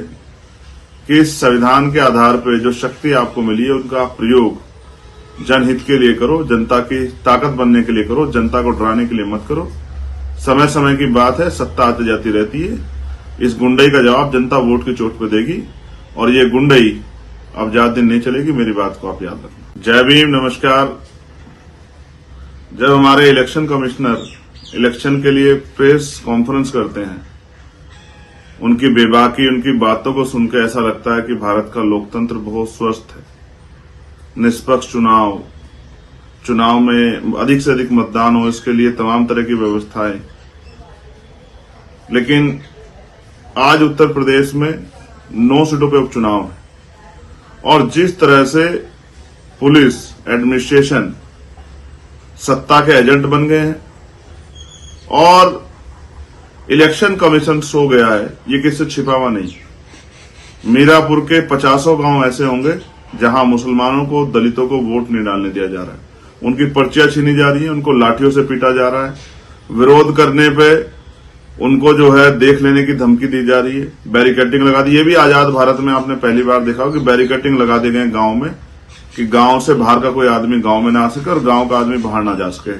कि इस संविधान के आधार पर जो शक्ति आपको मिली है उनका प्रयोग जनहित के लिए करो, जनता की ताकत बनने के लिए करो, जनता को डराने के लिए मत करो। समय समय की बात है, सत्ता आती जाती रहती है। इस गुंडई का जवाब जनता वोट की चोट पे देगी और ये गुंडई अब ज्यादा दिन नहीं चलेगी। मेरी बात को आप याद रखना। जय भीम, नमस्कार। जब हमारे इलेक्शन कमिश्नर इलेक्शन के लिए प्रेस कॉन्फ्रेंस करते हैं, उनकी बेबाकी, उनकी बातों को सुनकर ऐसा लगता है कि भारत का लोकतंत्र बहुत स्वस्थ है। निष्पक्ष चुनाव में अधिक से अधिक मतदान हो, इसके लिए तमाम तरह की व्यवस्थाएं। लेकिन आज उत्तर प्रदेश में 9 सीटों पे उपचुनाव है और जिस तरह से पुलिस एडमिनिस्ट्रेशन सत्ता के एजेंट बन गए हैं और इलेक्शन कमीशन सो गया है, ये किससे छिपा हुआ नहीं। मीरापुर के 50 गांव ऐसे होंगे जहां मुसलमानों को, दलितों को वोट नहीं डालने दिया जा रहा है। उनकी पर्चियां छीनी जा रही है, उनको लाठियों से पीटा जा रहा है, विरोध करने पे उनको जो है देख लेने की धमकी दी जा रही है, बैरिकेडिंग लगा दी। ये भी आजाद भारत में आपने पहली बार देखा हो कि बैरिकेडिंग लगा दिए गए गांव में कि गांव से बाहर का कोई आदमी गांव में ना आ सके और गांव का आदमी बाहर ना जा सके।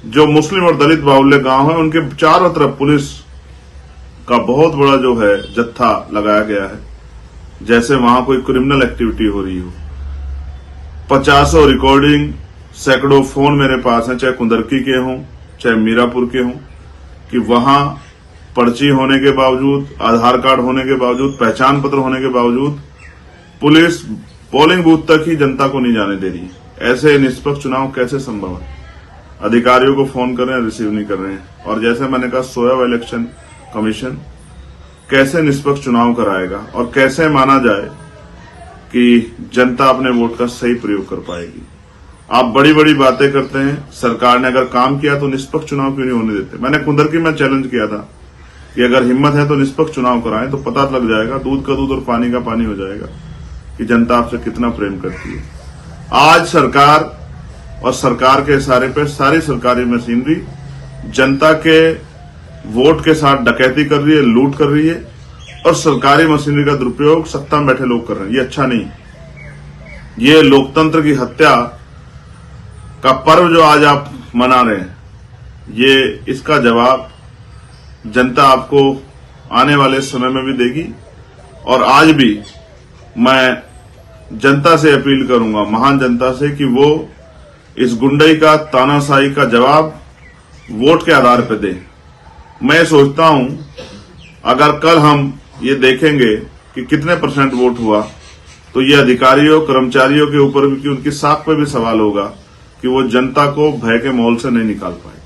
जो मुस्लिम और दलित बाहुल्य गांव है उनके चारों तरफ पुलिस का बहुत बड़ा जो है जत्था लगाया गया है, जैसे वहां कोई क्रिमिनल एक्टिविटी हो रही हो। 50 रिकॉर्डिंग, सैकड़ों फोन मेरे पास हैं, चाहे कुंदरकी के हों चाहे मीरापुर के हों, कि वहां पर्ची होने के बावजूद, आधार कार्ड होने के बावजूद, पहचान पत्र होने के बावजूद पुलिस पोलिंग बूथ तक ही जनता को नहीं जाने दे रही। ऐसे निष्पक्ष चुनाव कैसे संभव है? अधिकारियों को फोन कर रहे हैं, रिसीव नहीं कर रहे हैं। और जैसे मैंने कहा, सोया हुआ इलेक्शन कमीशन कैसे निष्पक्ष चुनाव कराएगा और कैसे माना जाए कि जनता अपने वोट का सही प्रयोग कर पाएगी। आप बड़ी बड़ी बातें करते हैं, सरकार ने अगर काम किया तो निष्पक्ष चुनाव क्यों नहीं होने देते? मैंने कुंदरकी में चैलेंज किया था कि अगर हिम्मत है तो निष्पक्ष चुनाव कराएं, तो पता लग जाएगा, दूध का दूध और पानी का पानी हो जाएगा कि जनता आपसे कितना प्रेम करती है। आज सरकार और सरकार के इशारे पर सारी सरकारी मशीनरी जनता के वोट के साथ डकैती कर रही है, लूट कर रही है और सरकारी मशीनरी का दुरुपयोग सत्ता में बैठे लोग कर रहे हैं। ये अच्छा नहीं। ये लोकतंत्र की हत्या का पर्व जो आज आप मना रहे हैं, ये इसका जवाब जनता आपको आने वाले समय में भी देगी। और आज भी मैं जनता से अपील करूंगा, महान जनता से, कि वो इस गुंडई का, तानाशाही का जवाब वोट के आधार पर दे। मैं सोचता हूं अगर कल हम ये देखेंगे कि कितने % वोट हुआ, तो ये अधिकारियों, कर्मचारियों के ऊपर भी, कि उनकी साख पे भी सवाल होगा कि वो जनता को भय के माहौल से नहीं निकाल पाए।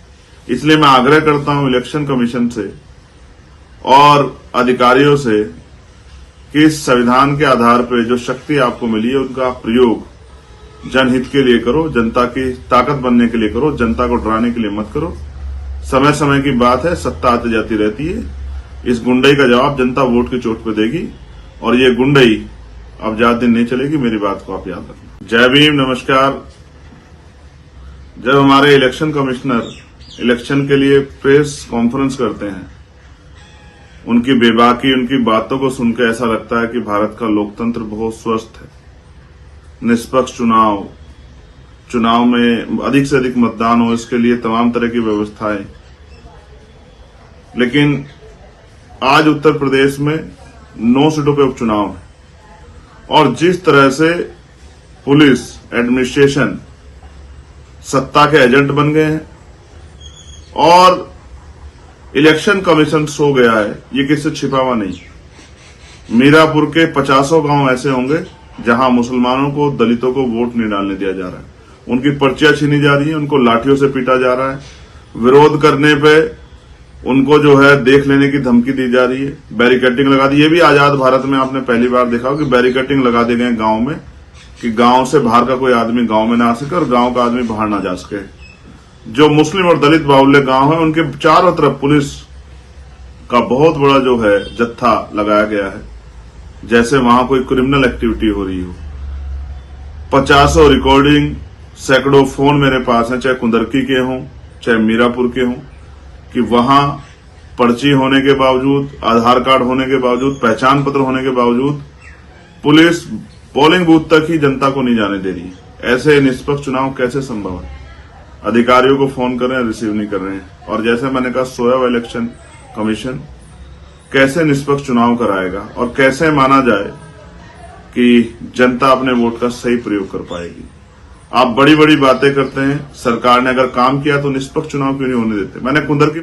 इसलिए मैं आग्रह करता हूं इलेक्शन कमीशन से और अधिकारियों से कि इस संविधान के आधार पर जो शक्ति आपको मिली है उनका प्रयोग जनहित के लिए करो, जनता की ताकत बनने के लिए करो, जनता को डराने के लिए मत करो। समय समय की बात है, सत्ता आती जाती रहती है। इस गुंडई का जवाब जनता वोट की चोट पर देगी और ये गुंडई अब ज्यादा दिन नहीं चलेगी। मेरी बात को आप याद रखना। जय भीम, नमस्कार। जब हमारे इलेक्शन कमिश्नर इलेक्शन के लिए प्रेस कॉन्फ्रेंस करते हैं, उनकी बेबाकी, उनकी बातों को सुनकर ऐसा लगता है कि भारत का लोकतंत्र बहुत स्वस्थ है। निष्पक्ष चुनाव में अधिक से अधिक मतदान हो, इसके लिए तमाम तरह की व्यवस्थाएं। लेकिन आज उत्तर प्रदेश में 9 सीटों पे उपचुनाव है और जिस तरह से पुलिस एडमिनिस्ट्रेशन सत्ता के एजेंट बन गए हैं और इलेक्शन कमीशन सो गया है, ये किससे छिपा हुआ नहीं। मीरापुर के 50 गांव ऐसे होंगे जहां मुसलमानों को, दलितों को वोट नहीं डालने दिया जा रहा है। उनकी पर्चियां छीनी जा रही है, उनको लाठियों से पीटा जा रहा है, विरोध करने पे उनको जो है देख लेने की धमकी दी जा रही है, बैरिकेडिंग लगा दी। ये भी आजाद भारत में आपने पहली बार देखा हो कि बैरिकेडिंग लगा दिए गए गांव में कि गांव से बाहर का कोई आदमी गांव में ना आ सके और गांव का आदमी बाहर ना जा सके। जो मुस्लिम और दलित बाहुल्य गांव है उनके चारों तरफ पुलिस का बहुत बड़ा जो है जत्था लगाया गया है, जैसे वहां कोई क्रिमिनल एक्टिविटी हो रही हो। 50 रिकॉर्डिंग, सैकड़ों फोन मेरे पास हैं, चाहे कुंदरकी के हों चाहे मीरापुर के हों, कि वहां पर्ची होने के बावजूद, आधार कार्ड होने के बावजूद, पहचान पत्र होने के बावजूद पुलिस पोलिंग बूथ तक ही जनता को नहीं जाने दे रही। ऐसे निष्पक्ष चुनाव कैसे संभव है? अधिकारियों को फोन कर रहे हैं, रिसीव नहीं कर रहे हैं। और जैसे मैंने कहा, सोया हुआ इलेक्शन कमीशन कैसे निष्पक्ष चुनाव कराएगा और कैसे माना जाए कि जनता अपने वोट का सही प्रयोग कर पाएगी। आप बड़ी बड़ी बातें करते हैं, सरकार ने अगर काम किया तो निष्पक्ष चुनाव क्यों नहीं होने देते? मैंने कुंदरकी